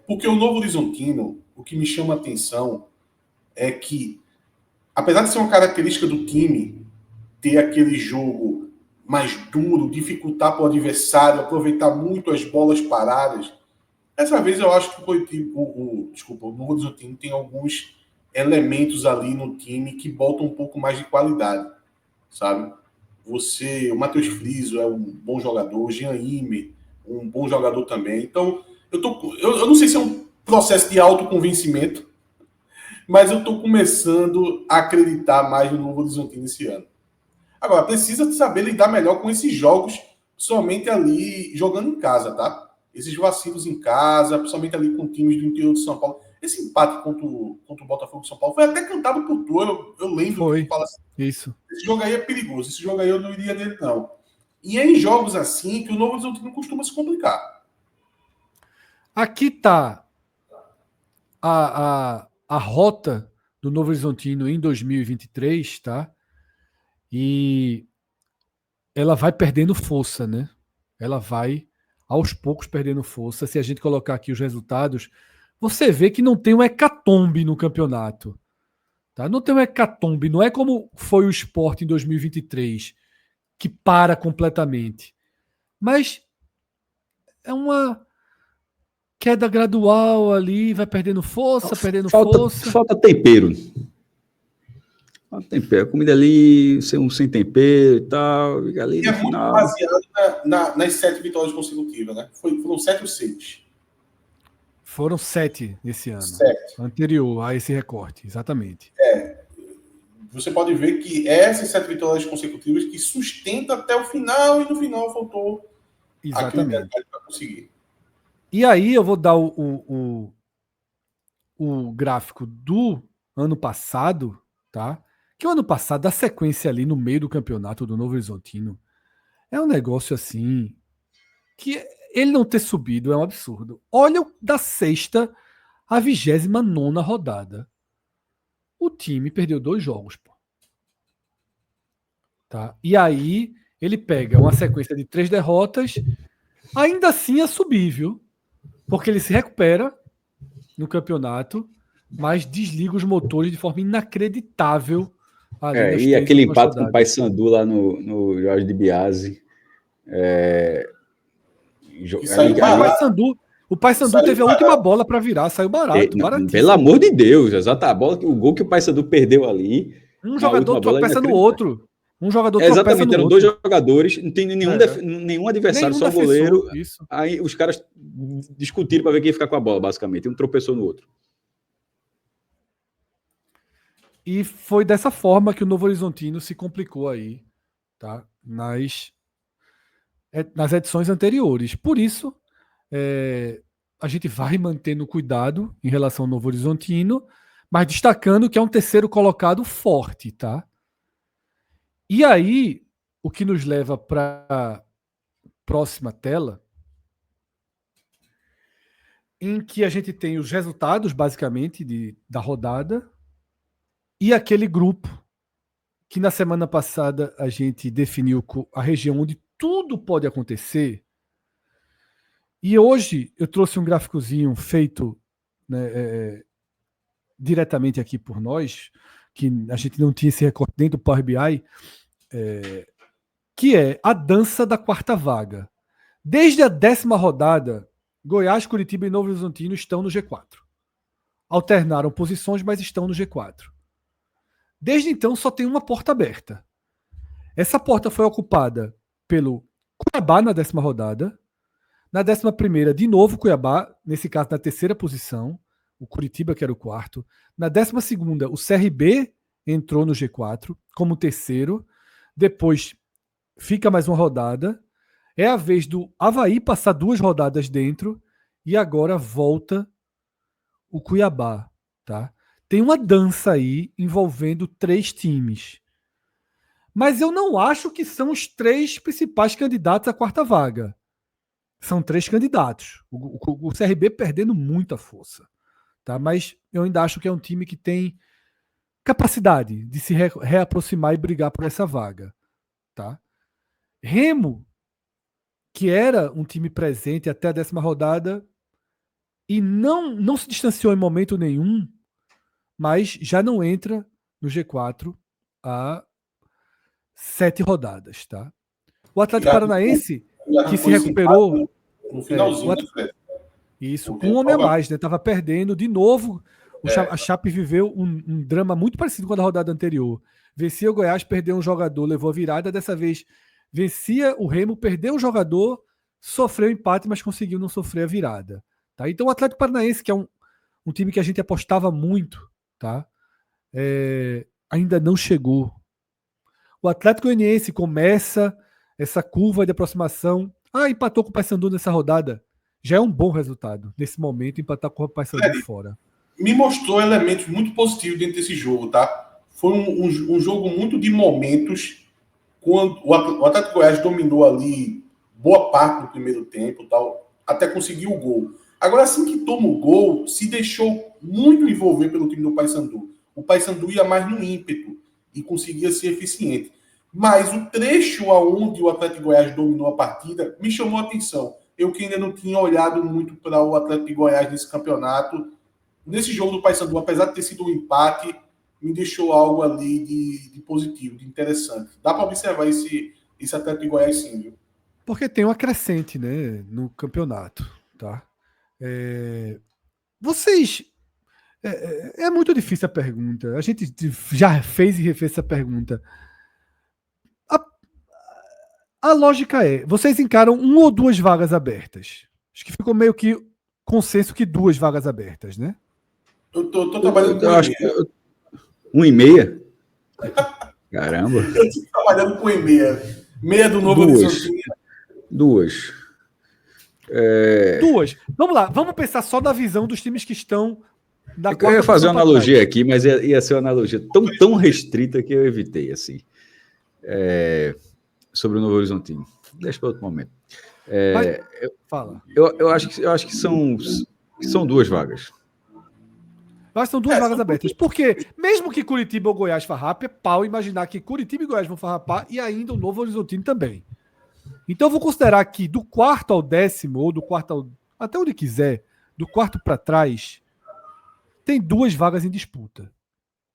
[SPEAKER 3] Porque o Novo Horizontino, o que me chama a atenção é que, apesar de ser uma característica do time, ter aquele jogo mais duro, dificultar para o adversário, aproveitar muito as bolas paradas, dessa vez eu acho que o Novo Horizontino tem alguns elementos ali no time que botam um pouco mais de qualidade, sabe? O Matheus Friso é um bom jogador, o Jean Imer, um bom jogador também. Então, eu não sei se é um processo de autoconvencimento, mas eu estou começando a acreditar mais no Novo Horizontino esse ano. Agora, precisa saber lidar melhor com esses jogos somente ali jogando em casa, tá? esses vacilos em casa, principalmente ali com times do interior de São Paulo. Esse empate contra o Botafogo de São Paulo foi até cantado por tu. Eu lembro
[SPEAKER 1] Foi.
[SPEAKER 3] que tu fala assim,
[SPEAKER 1] Isso.
[SPEAKER 3] esse jogo aí é perigoso, esse jogo aí eu não iria nele, não. E é em jogos assim que o Novo Horizontino costuma se complicar.
[SPEAKER 1] Aqui está a rota do Novo Horizontino em 2023, tá? E ela vai perdendo força, né? Ela vai aos poucos perdendo força. Se a gente colocar aqui os resultados, você vê que não tem um hecatombe no campeonato. Tá? Não tem um hecatombe. Não é como foi o Sport em 2023, que para completamente. Mas é uma queda gradual ali, vai perdendo força, força.
[SPEAKER 2] Falta tempero. Falta tempero. A comida ali, sem tempero e tal. E ali no final.
[SPEAKER 3] Muito baseado nas 7 vitórias consecutivas, né? Foram 7 ou 6.
[SPEAKER 1] Foram 7 esse ano.
[SPEAKER 3] 7.
[SPEAKER 1] Anterior a esse recorte, exatamente.
[SPEAKER 3] Você pode ver que essas 7 vitórias consecutivas que sustenta até o final, e no final faltou
[SPEAKER 1] exatamente
[SPEAKER 3] para conseguir.
[SPEAKER 1] E aí eu vou dar o gráfico do ano passado, tá? Que o ano passado, a sequência ali no meio do campeonato do Novo Horizontino, é um negócio assim que ele não ter subido é um absurdo. Olha da 6ª à 29ª rodada. O time perdeu 2 jogos, pô. Tá? E aí ele pega uma sequência de 3 derrotas, ainda assim é subir, viu? Porque ele se recupera no campeonato, mas desliga os motores de forma inacreditável. Ali
[SPEAKER 2] E aquele empate com o Paysandu lá no Jorge de Biase.
[SPEAKER 1] O Paysandu teve a última bola para virar, saiu barato.
[SPEAKER 2] Pelo amor de Deus, exato. O gol que o Paysandu perdeu ali.
[SPEAKER 1] Um jogador tropeça no outro. Um jogador
[SPEAKER 2] exatamente, eram 2 jogadores, não tem nenhum adversário, só o goleiro. Isso. Aí os caras discutiram para ver quem ia ficar com a bola, basicamente. Um tropeçou no outro.
[SPEAKER 1] E foi dessa forma que o Novo Horizontino se complicou aí, tá? Nas edições anteriores. Por isso, a gente vai mantendo cuidado em relação ao Novo Horizontino, mas destacando que é um terceiro colocado forte, tá? E aí, o que nos leva para a próxima tela, em que a gente tem os resultados, basicamente, da rodada, e aquele grupo que na semana passada a gente definiu a região onde tudo pode acontecer. E hoje eu trouxe um gráficozinho feito, né, diretamente aqui por nós, que a gente não tinha esse recorte dentro do Power BI, que é a dança da 4ª vaga. Desde a 10ª rodada, Goiás, Curitiba e Novo Horizontino estão no G4. Alternaram posições, mas estão no G4. Desde então, só tem uma porta aberta. Essa porta foi ocupada pelo Cuiabá na 10ª rodada. Na 11ª, de novo, Cuiabá, nesse caso na 3ª posição. O Curitiba, que era o 4º. Na 12ª, o CRB entrou no G4 como 3º. Depois fica mais uma rodada. É a vez do Avaí passar 2 rodadas dentro. E agora volta o Cuiabá. Tá? Tem uma dança aí envolvendo 3 times. Mas eu não acho que são os 3 principais candidatos à 4ª vaga. São 3 candidatos. O CRB perdendo muita força. Tá? Mas eu ainda acho que é um time que tem capacidade de se reaproximar e brigar por essa vaga. Tá? Remo, que era um time presente até a 10ª rodada e não se distanciou em momento nenhum, mas já não entra no G4 há 7 rodadas. Tá? O Atlético Paranaense, que se recuperou
[SPEAKER 3] no finalzinho,
[SPEAKER 1] isso, com um homem a mais, né? Tava perdendo de novo. A Chape viveu um drama muito parecido com a da rodada anterior. Vencia o Goiás, perdeu um jogador, levou a virada. Dessa vez, vencia o Remo, perdeu um jogador, sofreu empate, mas conseguiu não sofrer a virada. Tá? Então, o Atlético Paranaense, que é um time que a gente apostava muito, tá? Ainda não chegou. O Atlético Goianiense começa essa curva de aproximação. Empatou com o Paysandu nessa rodada. já é um bom resultado. Nesse momento, empatar com o Paysandu fora.
[SPEAKER 3] Me mostrou elementos muito positivos dentro desse jogo, tá? Foi um jogo muito de momentos, quando o Atlético Goiás dominou ali boa parte do primeiro tempo, tal, até conseguir o gol. Agora, assim que toma o gol, se deixou muito envolver pelo time do Paysandu. O Paysandu ia mais no ímpeto e conseguia ser eficiente. Mas o trecho aonde o Atlético Goiás dominou a partida me chamou a atenção. Eu que ainda não tinha olhado muito para o Atlético Goiás nesse campeonato, nesse jogo do Paysandu, apesar de ter sido um empate, me deixou algo ali de positivo, de interessante. Dá para observar esse Atlético Goiás sim, viu?
[SPEAKER 1] Porque tem uma crescente, né, no campeonato, tá? Vocês... É muito difícil a pergunta. A gente já fez e refez essa pergunta. A lógica é, vocês encaram 1 ou 2 vagas abertas. Acho que ficou meio que consenso que 2 vagas abertas, né?
[SPEAKER 3] Eu tô trabalhando com
[SPEAKER 2] 1,5? Caramba.
[SPEAKER 3] Eu tô trabalhando com 1,5. Meia do Novo Horizontino.
[SPEAKER 2] 2.
[SPEAKER 1] 2. Vamos lá, vamos pensar só na visão dos times que estão da quarta.
[SPEAKER 2] Eu ia fazer uma analogia aqui, mas ia ser uma analogia tão restrita que eu evitei, assim. Sobre o Novo Horizontino. Deixa para outro momento.
[SPEAKER 1] Fala.
[SPEAKER 2] Eu acho que são 2 vagas.
[SPEAKER 1] Mas são 2 vagas abertas. Porque, mesmo que Curitiba ou Goiás farrape, é pau imaginar que Curitiba e Goiás vão farrapar e ainda o Novo Horizontino também. Então eu vou considerar que do 4º ao 10º, ou do 4º ao... até onde quiser, do 4º para trás, tem 2 vagas em disputa.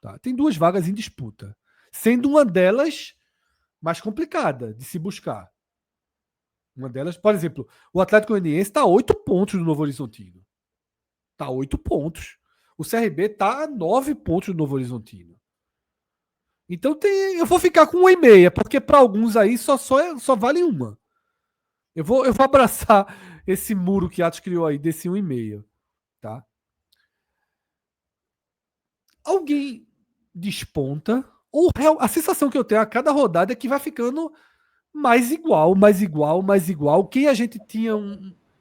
[SPEAKER 1] Tá? Tem 2 vagas em disputa. Sendo uma delas mais complicada de se buscar. Uma delas, por exemplo, o Atlético Goianiense está a 8 pontos do Novo Horizontino. Está a 8 pontos. O CRB está a 9 pontos do Novo Horizontino. Então eu vou ficar com 1,5, porque para alguns aí só vale uma. Eu vou abraçar esse muro que Atos criou aí, desse 1,5. Tá? Alguém desponta, ou a sensação que eu tenho a cada rodada é que vai ficando mais igual. Quem a gente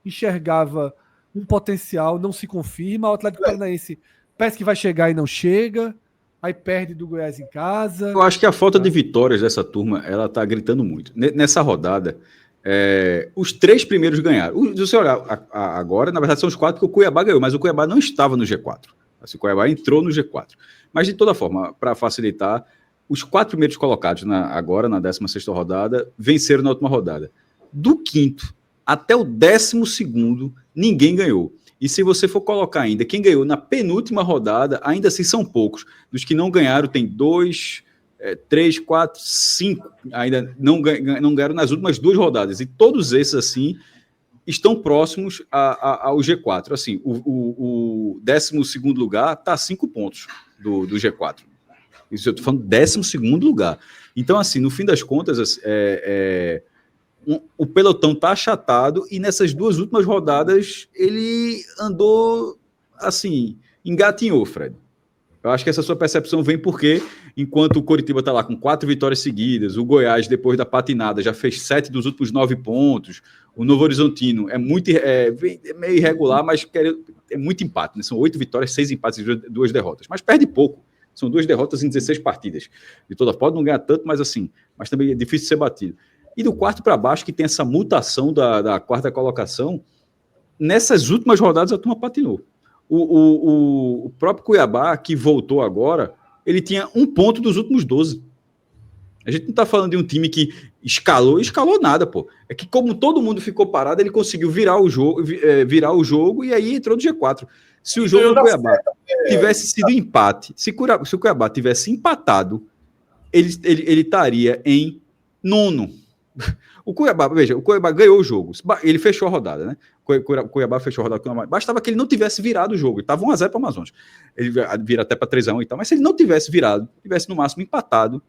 [SPEAKER 1] enxergava um potencial não se confirma. O Atlético Paranaense parece que vai chegar e não chega. Aí perde do Goiás em casa.
[SPEAKER 2] Eu acho que a falta de vitórias dessa turma, ela tá gritando muito. Nessa rodada, os 3 primeiros ganharam. Se você olhar agora, na verdade são os 4 que o Cuiabá ganhou, mas o Cuiabá não estava no G4. Assim, o Cuiabá entrou no G4. Mas de toda forma, para facilitar, os 4 primeiros colocados agora, na 16ª rodada, venceram na última rodada. Do 5º até o 12º, ninguém ganhou. E se você for colocar ainda quem ganhou na penúltima rodada, ainda assim são poucos. Dos que não ganharam, tem 2, 3, 4, 5 ainda não ganharam nas últimas 2 rodadas. E todos esses, assim, estão próximos ao G4. Assim, o 12º lugar está a 5 pontos do G4. Isso eu estou falando 12º lugar. Então, assim, no fim das contas, o pelotão está achatado e nessas 2 últimas rodadas ele andou, assim, engatinhou, Fred. Eu acho que essa sua percepção vem porque, enquanto o Coritiba está lá com 4 vitórias seguidas, o Goiás, depois da patinada, já fez 7 dos últimos 9 pontos, o Novo Horizontino é meio irregular, mas é muito empate, né? São 8 vitórias, 6 empates e 2 derrotas, mas perde pouco. São 2 derrotas em 16 partidas. De toda forma, não ganha tanto, mas também é difícil de ser batido. E do 4º para baixo, que tem essa mutação da 4ª colocação, nessas últimas rodadas a turma patinou. O próprio Cuiabá, que voltou agora, ele tinha 1 ponto dos últimos 12. A gente não está falando de um time que escalou nada, pô. É que como todo mundo ficou parado, ele conseguiu virar o jogo e aí entrou no G4. Se o jogo do Cuiabá tivesse sido empate, se o Cuiabá tivesse empatado, ele estaria em 9º. O Cuiabá ganhou o jogo. Ele fechou a rodada, né? O Cuiabá fechou a rodada. Bastava que ele não tivesse virado o jogo. Ele estava 1-0 para o Amazonas. Ele vira até para 3-1 e tal. Mas se ele não tivesse virado, tivesse no máximo empatado,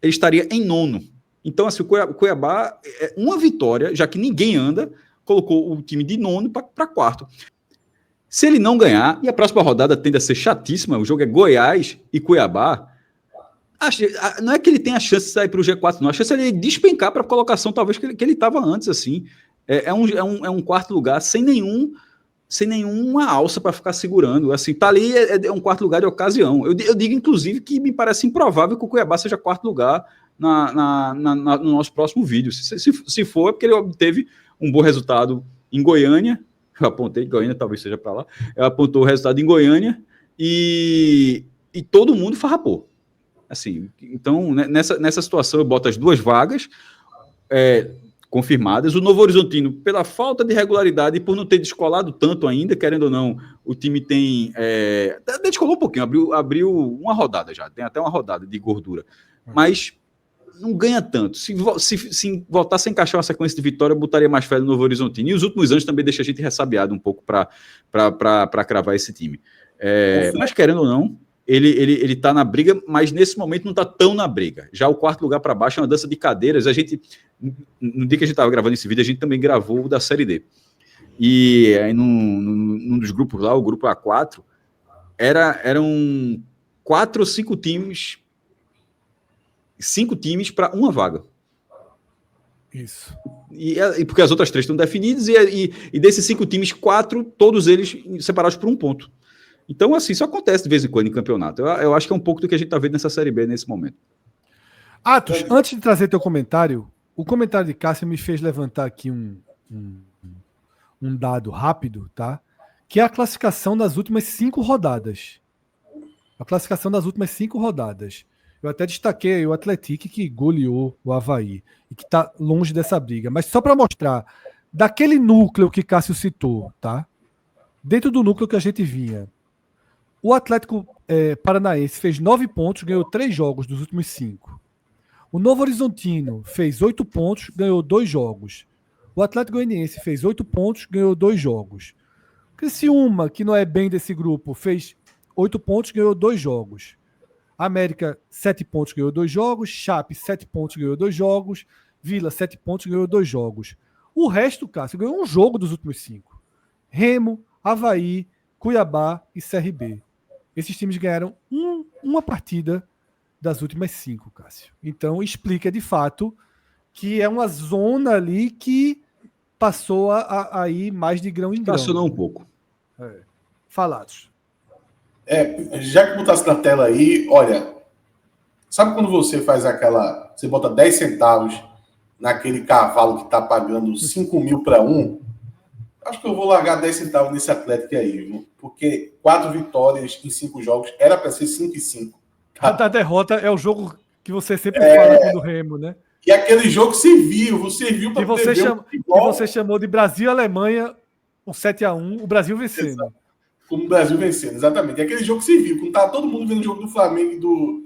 [SPEAKER 2] ele estaria em 9º. Então, assim, o Cuiabá, uma vitória, já que ninguém anda, colocou o time de 9º para 4º. Se ele não ganhar, e a próxima rodada tende a ser chatíssima, o jogo é Goiás e Cuiabá, não é que ele tenha a chance de sair para o G4, não. A chance é ele despencar para a colocação, talvez, que ele estava antes, assim. É um quarto lugar sem nenhuma alça para ficar segurando. Assim, tá ali, é um quarto lugar de ocasião. Eu digo, inclusive, que me parece improvável que o Cuiabá seja quarto lugar no nosso próximo vídeo. Se for, é porque ele obteve um bom resultado em Goiânia. Eu apontei Goiânia, talvez seja para lá. Eu apontou o resultado em Goiânia e todo mundo farrapou. Assim, então, nessa situação, eu boto as duas vagas confirmadas. O Novo Horizontino, pela falta de regularidade e por não ter descolado tanto ainda, querendo ou não, o time tem... descolou um pouquinho, abriu uma rodada já, tem até uma rodada de gordura. Mas não ganha tanto. Se voltasse a encaixar uma sequência de vitória, eu botaria mais fé no Novo Horizontino. E os últimos anos também deixa a gente ressabiado um pouco para cravar esse time. Mas querendo ou não, ele tá na briga, mas nesse momento não tá tão na briga. Já o quarto lugar para baixo é uma dança de cadeiras. No dia que a gente estava gravando esse vídeo, a gente também gravou o da Série D. E aí num dos grupos lá, o grupo A4, eram 4 ou 5 times, 5 times para uma vaga.
[SPEAKER 1] Isso.
[SPEAKER 2] E porque as outras 3 estão definidas, e desses 5 times, 4, todos eles separados por um ponto. Então, assim, isso acontece de vez em quando em campeonato. Eu acho que é um pouco do que a gente está vendo nessa Série B nesse momento.
[SPEAKER 1] Atos, antes de trazer teu comentário, o comentário de Cássio me fez levantar aqui um dado rápido, tá? Que é a classificação das últimas 5 rodadas. A classificação das últimas 5 rodadas. Eu até destaquei o Atlético que goleou o Avaí e que está longe dessa briga. Mas só para mostrar, daquele núcleo que Cássio citou, tá? Dentro do núcleo que a gente vinha, o Atlético Paranaense fez 9 pontos, ganhou 3 jogos dos últimos 5. O Novo Horizontino fez 8 pontos, ganhou 2 jogos. O Atlético Goianiense fez 8 pontos, ganhou 2 jogos. O Criciúma, que não é bem desse grupo, fez 8 pontos, ganhou 2 jogos. América, 7 pontos, ganhou 2 jogos. Chape, 7 pontos, ganhou 2 jogos. Vila, 7 pontos, ganhou 2 jogos. O resto, Cássio, ganhou um jogo dos últimos 5. Remo, Avaí, Cuiabá e CRB. Esses times ganharam uma partida das últimas 5, Cássio. Então, explica de fato que é uma zona ali que passou a ir mais de grão em grão.
[SPEAKER 2] Estacionou um pouco.
[SPEAKER 1] Falados.
[SPEAKER 3] Já que botasse na tela aí, olha, sabe quando você faz aquela... Você bota 10 centavos naquele cavalo que tá pagando 5 mil para um? Acho que eu vou largar 10 centavos nesse Atlético aí, viu? Porque 4 vitórias em 5 jogos era para ser 5 e 5.
[SPEAKER 1] A da derrota é o jogo que você sempre fala quando Remo, né?
[SPEAKER 3] E aquele jogo serviu para
[SPEAKER 1] que você chamou de Brasil e Alemanha, um 7-1, o Brasil vencendo.
[SPEAKER 3] Exato. Como o Brasil vencendo, exatamente. E aquele jogo serviu, quando estava todo mundo vendo o jogo do Flamengo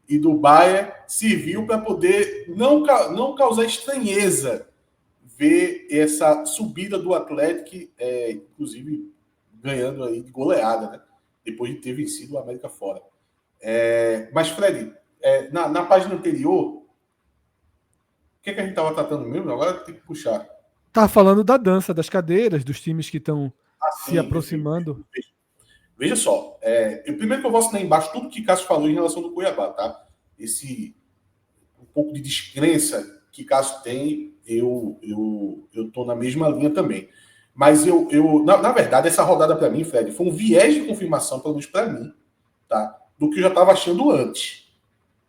[SPEAKER 3] e do Bayern, serviu para poder não causar estranheza ver essa subida do Atlético, inclusive ganhando aí de goleada, né? Depois de ter vencido o América fora. Mas, Fred, na página anterior, o que a gente estava tratando mesmo? Agora tem que puxar.
[SPEAKER 1] Estava falando da dança, das cadeiras, dos times que estão se aproximando.
[SPEAKER 3] Veja só, primeiro que eu vou assinar embaixo tudo que Cássio falou em relação do Cuiabá, tá? Esse um pouco de descrença que Cássio tem, eu tô na mesma linha também. Mas na verdade, essa rodada para mim, Fred, foi um viés de confirmação, pelo menos para mim, tá? Do que eu já estava achando antes.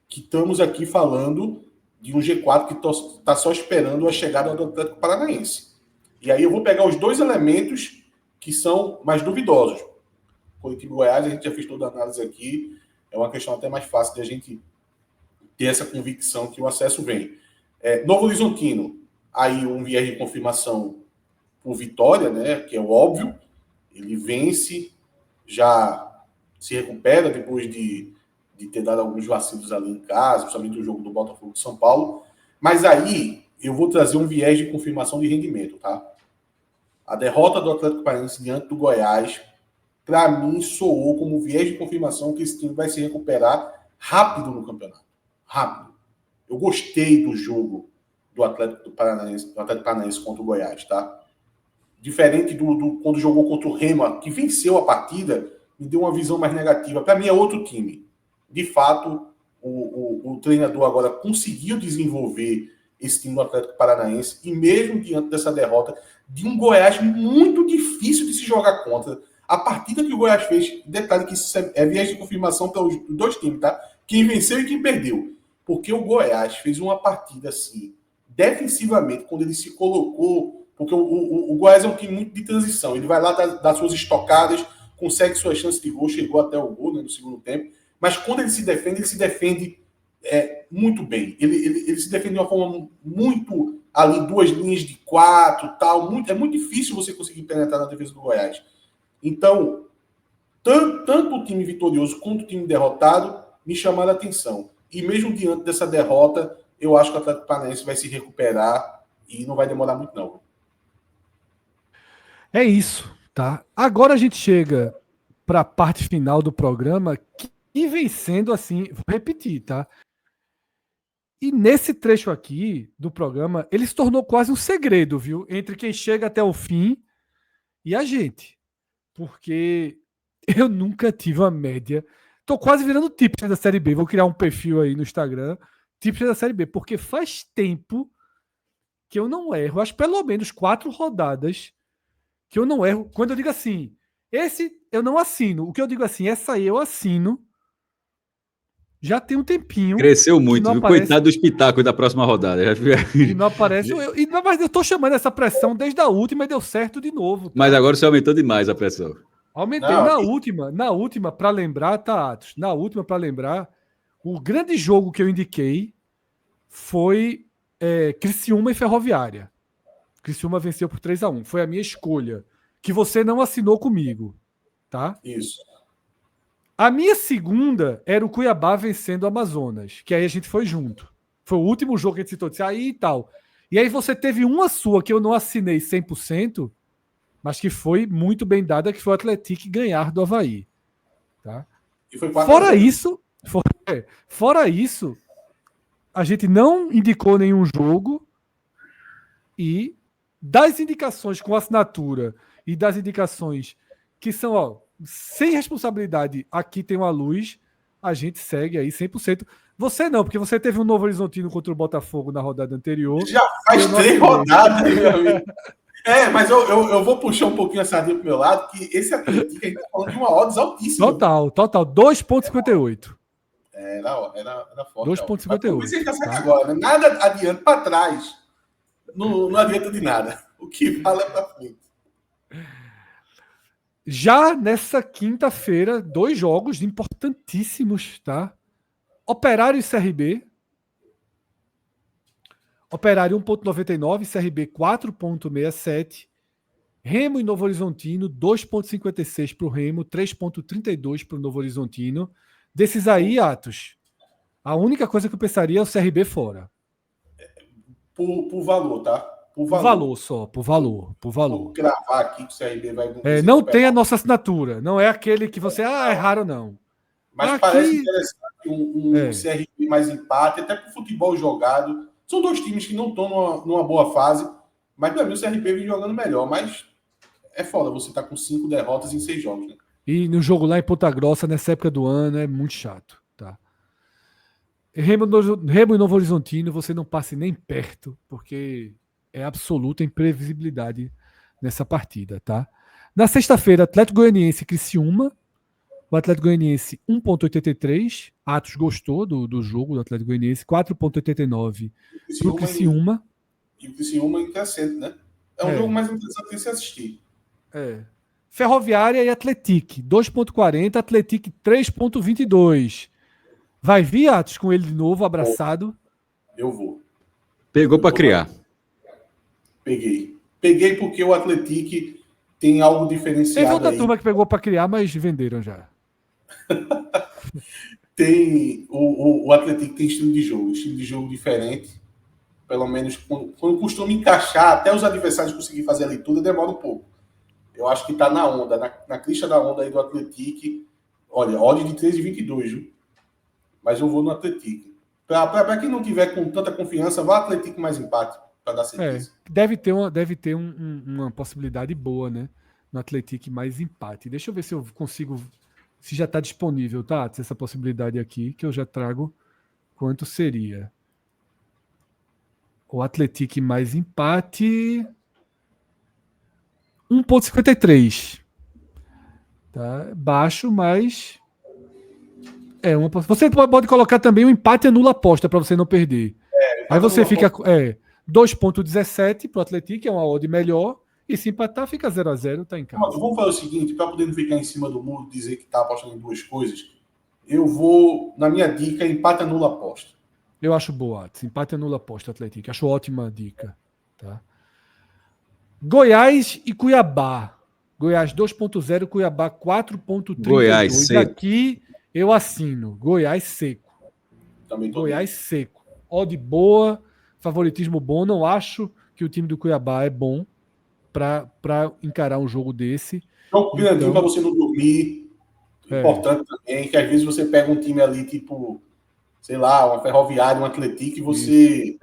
[SPEAKER 3] Que estamos aqui falando de um G4 que está só esperando a chegada do Atlético Paranaense. E aí eu vou pegar os 2 elementos que são mais duvidosos. Coritiba e Goiás, a gente já fez toda a análise aqui, é uma questão até mais fácil de a gente ter essa convicção que o acesso vem. Novo Horizontino, aí um viés de confirmação por vitória, né, que é o óbvio, ele vence, já se recupera depois de ter dado alguns vacilos ali em casa, principalmente o jogo do Botafogo de São Paulo, mas aí eu vou trazer um viés de confirmação de rendimento, tá? A derrota do Atlético Paranaense diante do Goiás, para mim, soou como viés de confirmação que esse time vai se recuperar rápido no campeonato. Rápido. Eu gostei do jogo do Atlético Paranaense contra o Goiás, tá? Diferente do quando jogou contra o Remo, que venceu a partida, me deu uma visão mais negativa. Para mim é outro time. De fato, o treinador agora conseguiu desenvolver esse time do Atlético Paranaense, e mesmo diante dessa derrota, de um Goiás muito difícil de se jogar contra. A partida que o Goiás fez, detalhe que isso é viés de confirmação para os dois times, tá? Quem venceu e quem perdeu. Porque o Goiás fez uma partida assim, defensivamente, quando ele se colocou, porque o Goiás é um time muito de transição, ele vai lá dar suas estocadas, consegue sua chance de gol, chegou até o gol, né, no segundo tempo, mas quando ele se defende muito bem. Ele se defende de uma forma muito ali, 2 linhas de 4, tal. É muito difícil você conseguir penetrar na defesa do Goiás. Então, tanto o time vitorioso quanto o time derrotado me chamaram a atenção. E mesmo diante dessa derrota, eu acho que o Atlético Paranaense vai se recuperar e não vai demorar muito, não.
[SPEAKER 1] É isso, tá? Agora a gente chega para a parte final do programa, que vem sendo assim, vou repetir, tá? E nesse trecho aqui do programa, ele se tornou quase um segredo, viu? Entre quem chega até o fim e a gente. Porque eu nunca tive uma média. Tô quase virando tipster da Série B. Vou criar um perfil aí no Instagram, tipster da Série B, porque faz tempo que eu não erro. Acho pelo menos 4 rodadas que eu não erro. Quando eu digo assim, esse eu não assino. O que eu digo assim, essa aí eu assino. Já tem um tempinho.
[SPEAKER 2] Cresceu muito, viu?
[SPEAKER 1] Aparece,
[SPEAKER 2] Coitado dos pitacos da próxima rodada.
[SPEAKER 1] e não aparece. Mas eu tô chamando essa pressão desde a última e deu certo de novo. Tá?
[SPEAKER 2] Mas agora você aumentou demais a pressão.
[SPEAKER 1] Aumentei. Na última, para lembrar, tá, Atos? Na última, para lembrar, o grande jogo que eu indiquei foi Criciúma e Ferroviária. Criciúma venceu por 3-1. Foi a minha escolha. Que você não assinou comigo. Tá?
[SPEAKER 3] Isso.
[SPEAKER 1] A minha segunda era o Cuiabá vencendo o Amazonas, que aí a gente foi junto. Foi o último jogo que a gente citou, disse aí e tal. E aí você teve uma sua que eu não assinei 100%, mas que foi muito bem dada, que foi o Atlético ganhar do Avaí. Tá?
[SPEAKER 3] E foi
[SPEAKER 1] fora isso, a gente não indicou nenhum jogo e das indicações com assinatura e das indicações que são, sem responsabilidade, aqui tem uma luz, a gente segue aí 100%. Você não, porque você teve um Novo Horizontino contra o Botafogo na rodada anterior.
[SPEAKER 3] Já faz 3 rodadas, meu amigo. Mas eu vou puxar um pouquinho a sardinha pro meu lado, que esse Atlético a gente tá falando de uma odds altíssima.
[SPEAKER 1] Total, 2,58.
[SPEAKER 3] Era forte.
[SPEAKER 1] 2,58.
[SPEAKER 3] Tá? Agora, né? Nada adianta para trás. Não adianta de nada. O que vale é para frente.
[SPEAKER 1] Já nessa quinta-feira, 2 jogos importantíssimos, tá? Operário e CRB. Operário 1,99, CRB 4,67. Remo e Novo Horizontino, 2,56 para o Remo, 3,32 para o Novo Horizontino. Desses aí, Atos, a única coisa que eu pensaria é o CRB fora.
[SPEAKER 3] Por valor, tá?
[SPEAKER 1] Por valor só, por valor.
[SPEAKER 3] Vou gravar aqui que o CRB vai...
[SPEAKER 1] não tem a nossa assinatura, não é aquele que você, é raro não.
[SPEAKER 3] Mas aqui, parece interessante um CRB mais empate, até para o futebol jogado. São 2 times que não estão numa boa fase, mas para mim o CRB vem jogando melhor, mas é foda você tá com 5 derrotas em 6 jogos, né?
[SPEAKER 1] E no jogo lá em Ponta Grossa, nessa época do ano, é muito chato, tá? Remo e Novo Horizontino, você não passe nem perto, porque é absoluta imprevisibilidade nessa partida, tá? Na sexta-feira, Atlético Goianiense e Criciúma. O Atlético Goianiense 1,83. Atos gostou do jogo do Atlético Goianiense, 4,89 para o Criciúma.
[SPEAKER 3] E o Criciúma é interessante, né? É um jogo mais interessante de se assistir.
[SPEAKER 1] Ferroviária e Atlético, 2,40, Atlético 3,22. Vai vir, Atos, com ele de novo, abraçado?
[SPEAKER 3] Eu vou.
[SPEAKER 2] Pegou para criar.
[SPEAKER 3] Peguei porque o Atlético tem algo diferenciado.
[SPEAKER 1] Teve outra turma que pegou para criar, mas venderam já.
[SPEAKER 3] O Atlético tem estilo de jogo diferente. Pelo menos quando costuma encaixar, até os adversários conseguirem fazer a leitura, demora um pouco. Eu acho que está na onda, na crista da onda aí do Atlético. Olha, odd de 3,22, viu? Mas eu vou no Atlético. Para quem não tiver com tanta confiança, vá Atlético mais empate, para dar certeza.
[SPEAKER 1] Deve ter uma possibilidade boa, né? No Atlético mais empate. Deixa eu ver se eu consigo, se já está disponível, tá? Essa possibilidade aqui, que eu já trago quanto seria. O Atlético mais empate. 1,53. Tá? Baixo, mas. Você pode colocar também o empate anula a aposta para você não perder. Aí você fica. 2,17 para o Atlético, que é uma odd melhor. E se empatar, fica 0-0, tá em casa.
[SPEAKER 3] Vamos fazer o seguinte, para poder não ficar em cima do muro e dizer que tá apostando em duas coisas, eu vou, na minha dica, empate anula aposta.
[SPEAKER 1] Eu acho boa. Empate anula aposta, Atlético. Acho ótima dica. Tá? Goiás e Cuiabá. Goiás 2,0, Cuiabá 4,32.
[SPEAKER 2] Goiás seco.
[SPEAKER 1] Aqui eu assino. Goiás seco.
[SPEAKER 3] Também tô
[SPEAKER 1] Goiás seco. Odd boa, favoritismo bom. Não acho que o time do Cuiabá é bom para encarar um jogo desse.
[SPEAKER 3] Jogo grandinho para você não dormir. Importante também, que às vezes você pega um time ali, tipo, sei lá, uma Ferroviária, um Atlético, e você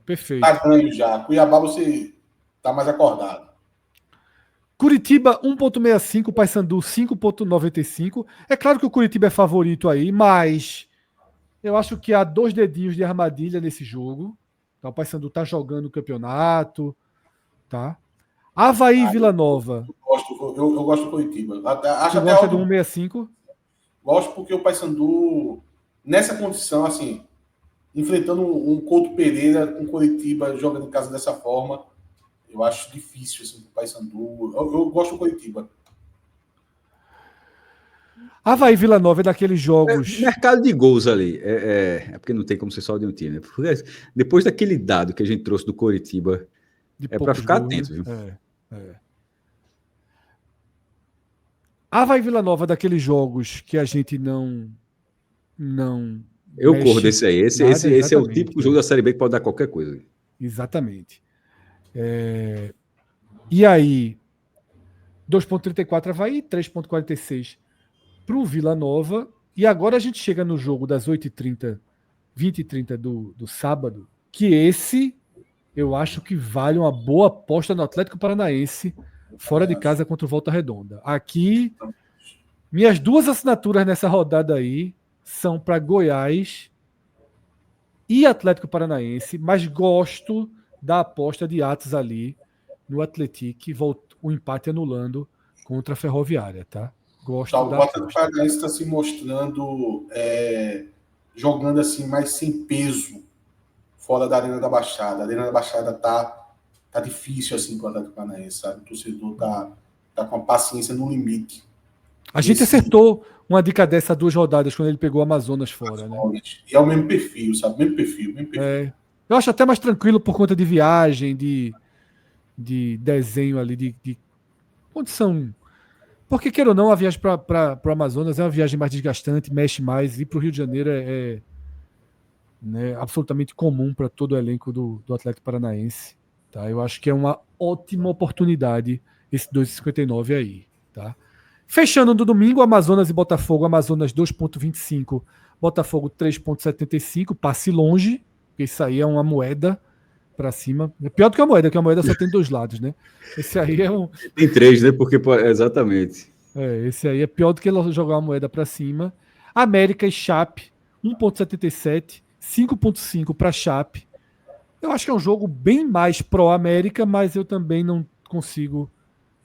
[SPEAKER 1] perfeito.
[SPEAKER 3] tá ganho já. Cuiabá você tá mais acordado.
[SPEAKER 1] Curitiba 1,65, Paysandu 5,95. É claro que o Curitiba é favorito aí, mas eu acho que há 2 dedinhos de armadilha nesse jogo. Tá? O Paysandu tá jogando o campeonato. Tá? Avaí e Vila Nova.
[SPEAKER 3] Eu gosto do Curitiba.
[SPEAKER 1] Você gosta do 1,65?
[SPEAKER 3] Gosto porque o Paysandu, nessa condição, assim, enfrentando um Couto Pereira com Curitiba jogando em casa dessa forma, eu acho difícil, assim, o Paysandu. Eu gosto do Curitiba.
[SPEAKER 1] Avaí e Vila Nova é daqueles jogos...
[SPEAKER 2] Mercado de gols ali. É porque não tem como ser só de um time. Né? Porque depois daquele dado que a gente trouxe do Coritiba, é para ficar atento. Viu?
[SPEAKER 1] Avaí e Vila Nova é daqueles jogos que a gente não
[SPEAKER 2] eu corro desse aí. Esse é o típico jogo da Série B que pode dar qualquer coisa.
[SPEAKER 1] Exatamente. E aí, 2,34 Avaí, 3,46 para o Vila Nova. E agora a gente chega no jogo das 8h30, 20h30 do sábado, que esse eu acho que vale uma boa aposta no Atlético Paranaense fora de casa contra o Volta Redonda. Aqui, minhas 2 assinaturas nessa rodada aí são para Goiás e Atlético Paranaense, mas gosto da aposta de Atos ali no Atlético, o empate anulando contra a Ferroviária, tá? Gosto da
[SPEAKER 3] o Atlético Paranaense está se mostrando jogando assim mais sem peso fora da Arena da Baixada. A Arena da Baixada tá difícil assim para o Atlético Paranaense, sabe? O torcedor tá com a paciência no limite.
[SPEAKER 1] A gente acertou uma dica dessa 2 rodadas quando ele pegou o Amazonas fora, né?
[SPEAKER 3] E é o mesmo perfil, sabe? Mesmo perfil.
[SPEAKER 1] Eu acho até mais tranquilo por conta de viagem, de desenho ali, de condição. Porque, queira ou não, a viagem para o Amazonas é uma viagem mais desgastante, mexe mais, e para o Rio de Janeiro é absolutamente comum para todo o elenco do Atlético Paranaense. Tá? Eu acho que é uma ótima oportunidade esse 2,59 aí. Tá? Fechando no domingo, Amazonas e Botafogo. Amazonas 2,25, Botafogo 3,75, passe longe, porque isso aí é uma moeda para cima. É pior do que a moeda, porque a moeda só tem 2 lados, né? Esse aí é um...
[SPEAKER 2] Tem 3, né? Porque exatamente.
[SPEAKER 1] Esse aí é pior do que jogar uma moeda para cima. América e Chape 1,77, 5,5 para Chape. Eu acho que é um jogo bem mais pró-América, mas eu também não consigo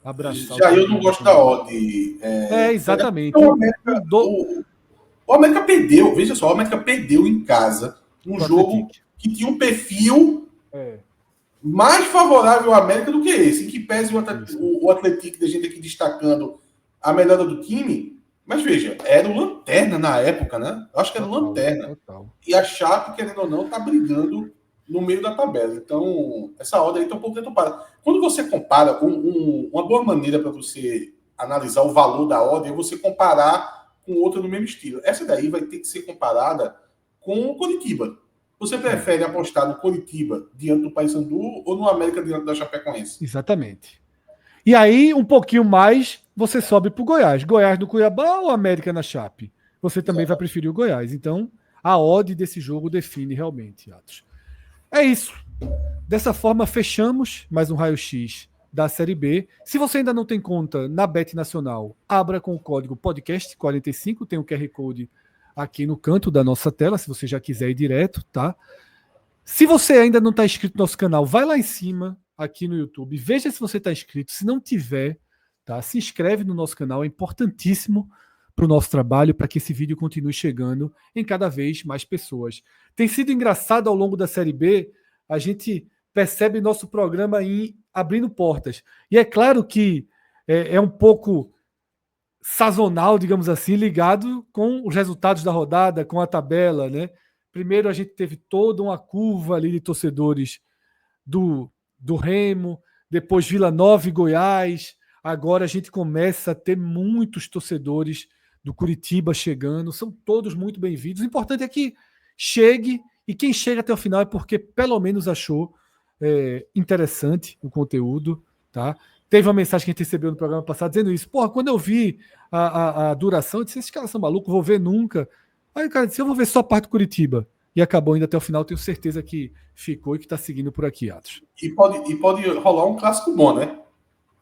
[SPEAKER 1] abraçar.
[SPEAKER 3] Já eu não gosto da odd.
[SPEAKER 1] Exatamente.
[SPEAKER 3] O América perdeu, veja só, o América perdeu em casa um jogo que tinha um perfil mais favorável ao América do que esse, em que pese o Atlético, da gente aqui destacando a melhora do time, mas veja, era o Lanterna na época, né? Eu acho que era o Lanterna. Total. E a Chape, querendo ou não, tá brigando no meio da tabela. Então, essa ordem aí tá um pouco deturpada. Quando você compara, uma boa maneira para você analisar o valor da ordem é você comparar com outra do mesmo estilo. Essa daí vai ter que ser comparada com o Coritiba. Você prefere apostar no Coritiba diante do Paysandu ou no América diante da Chapecoense?
[SPEAKER 1] Exatamente. E aí, um pouquinho mais, você sobe para o Goiás. Goiás no Cuiabá ou América na Chape? Você também vai preferir o Goiás. Então, a odd desse jogo define realmente, Atos. É isso. Dessa forma, fechamos mais um raio-x da Série B. Se você ainda não tem conta na Bet Nacional, abra com o código podcast45, tem o QR Code aqui no canto da nossa tela, se você já quiser ir direto, tá? Se você ainda não está inscrito no nosso canal, vai lá em cima, aqui no YouTube, veja se você está inscrito. Se não tiver, tá? Se inscreve no nosso canal, é importantíssimo para o nosso trabalho, para que esse vídeo continue chegando em cada vez mais pessoas. Tem sido engraçado ao longo da Série B, a gente percebe nosso programa abrindo portas. E é claro que é um pouco sazonal, digamos assim, ligado com os resultados da rodada, com a tabela, né? Primeiro a gente teve toda uma curva ali de torcedores do Remo, depois Vila Nova e Goiás. Agora a gente começa a ter muitos torcedores do Curitiba chegando. São todos muito bem-vindos. O importante é que chegue, e quem chega até o final é porque pelo menos achou interessante o conteúdo, tá? Teve uma mensagem que a gente recebeu no programa passado dizendo isso. Porra, quando eu vi a duração, eu disse, esses caras são malucos, vou ver nunca. Aí o cara disse, eu vou ver só a parte do Curitiba. E acabou indo até o final, tenho certeza que ficou e que está seguindo por aqui, Atos.
[SPEAKER 3] E pode rolar um clássico bom, né?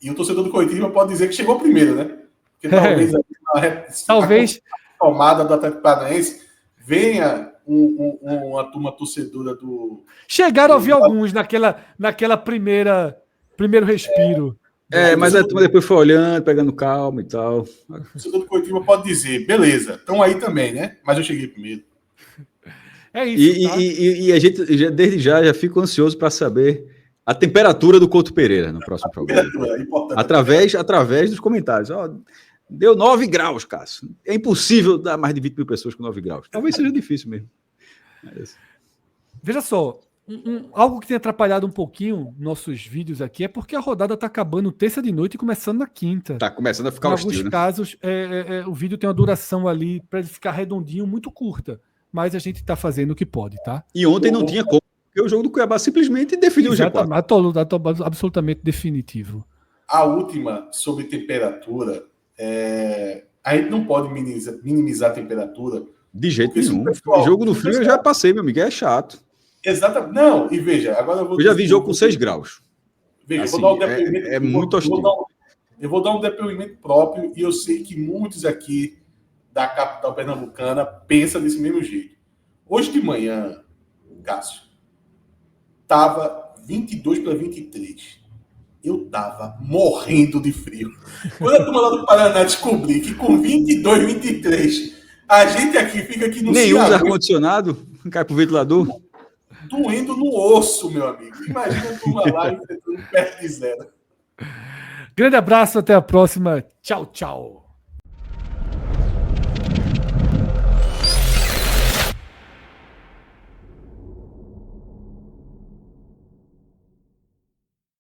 [SPEAKER 3] E o torcedor do Curitiba pode dizer que chegou primeiro, né? Porque talvez a tomada do Atlético Paranaense venha uma turma torcedora do...
[SPEAKER 1] Chegaram a ouvir alguns naquela primeiro respiro.
[SPEAKER 2] Mas a turma depois foi olhando, pegando calma e tal.
[SPEAKER 3] O torcedor do Curitiba pode dizer, beleza, estão aí também, né? Mas eu cheguei primeiro.
[SPEAKER 1] É isso.
[SPEAKER 2] E a gente desde já fica ansioso para saber a temperatura do Couto Pereira no próximo programa. Através dos comentários. Deu 9 graus, Cássio. É impossível dar mais de 20 mil pessoas com 9 graus. Talvez seja difícil mesmo.
[SPEAKER 1] Veja só, algo que tem atrapalhado um pouquinho nossos vídeos aqui é porque a rodada está acabando terça de noite e começando na quinta.
[SPEAKER 2] Está começando a ficar hostil, né?
[SPEAKER 1] Em alguns casos, o vídeo tem uma duração ali para ele ficar redondinho, muito curta. Mas a gente está fazendo o que pode, tá?
[SPEAKER 2] E ontem não tinha como, porque o jogo do Cuiabá simplesmente definiu o
[SPEAKER 1] G4. Absolutamente definitivo.
[SPEAKER 3] A última sobre temperatura, a gente não pode minimizar a temperatura.
[SPEAKER 2] De jeito nenhum. O jogo no frio eu já passei, meu amigo, é chato.
[SPEAKER 3] Exatamente. Não, e veja, agora eu vou...
[SPEAKER 2] Eu já vi jogo com 6 graus.
[SPEAKER 3] Veja, assim, eu vou dar um depoimento...
[SPEAKER 2] muito hostil.
[SPEAKER 3] Eu vou dar um depoimento próprio e eu sei que muitos aqui da capital pernambucana pensa desse mesmo jeito. Hoje de manhã, Cássio, estava 22 para 23. Eu estava morrendo de frio. Quando a turma lá do Paraná descobri que com 22, 23, a gente aqui fica aqui no
[SPEAKER 2] nem usa ar-condicionado, cai pro ventilador.
[SPEAKER 3] Doendo no osso, meu amigo. Imagina a turma lá enfrentando perto de zero.
[SPEAKER 1] Grande abraço, até a próxima. Tchau, tchau.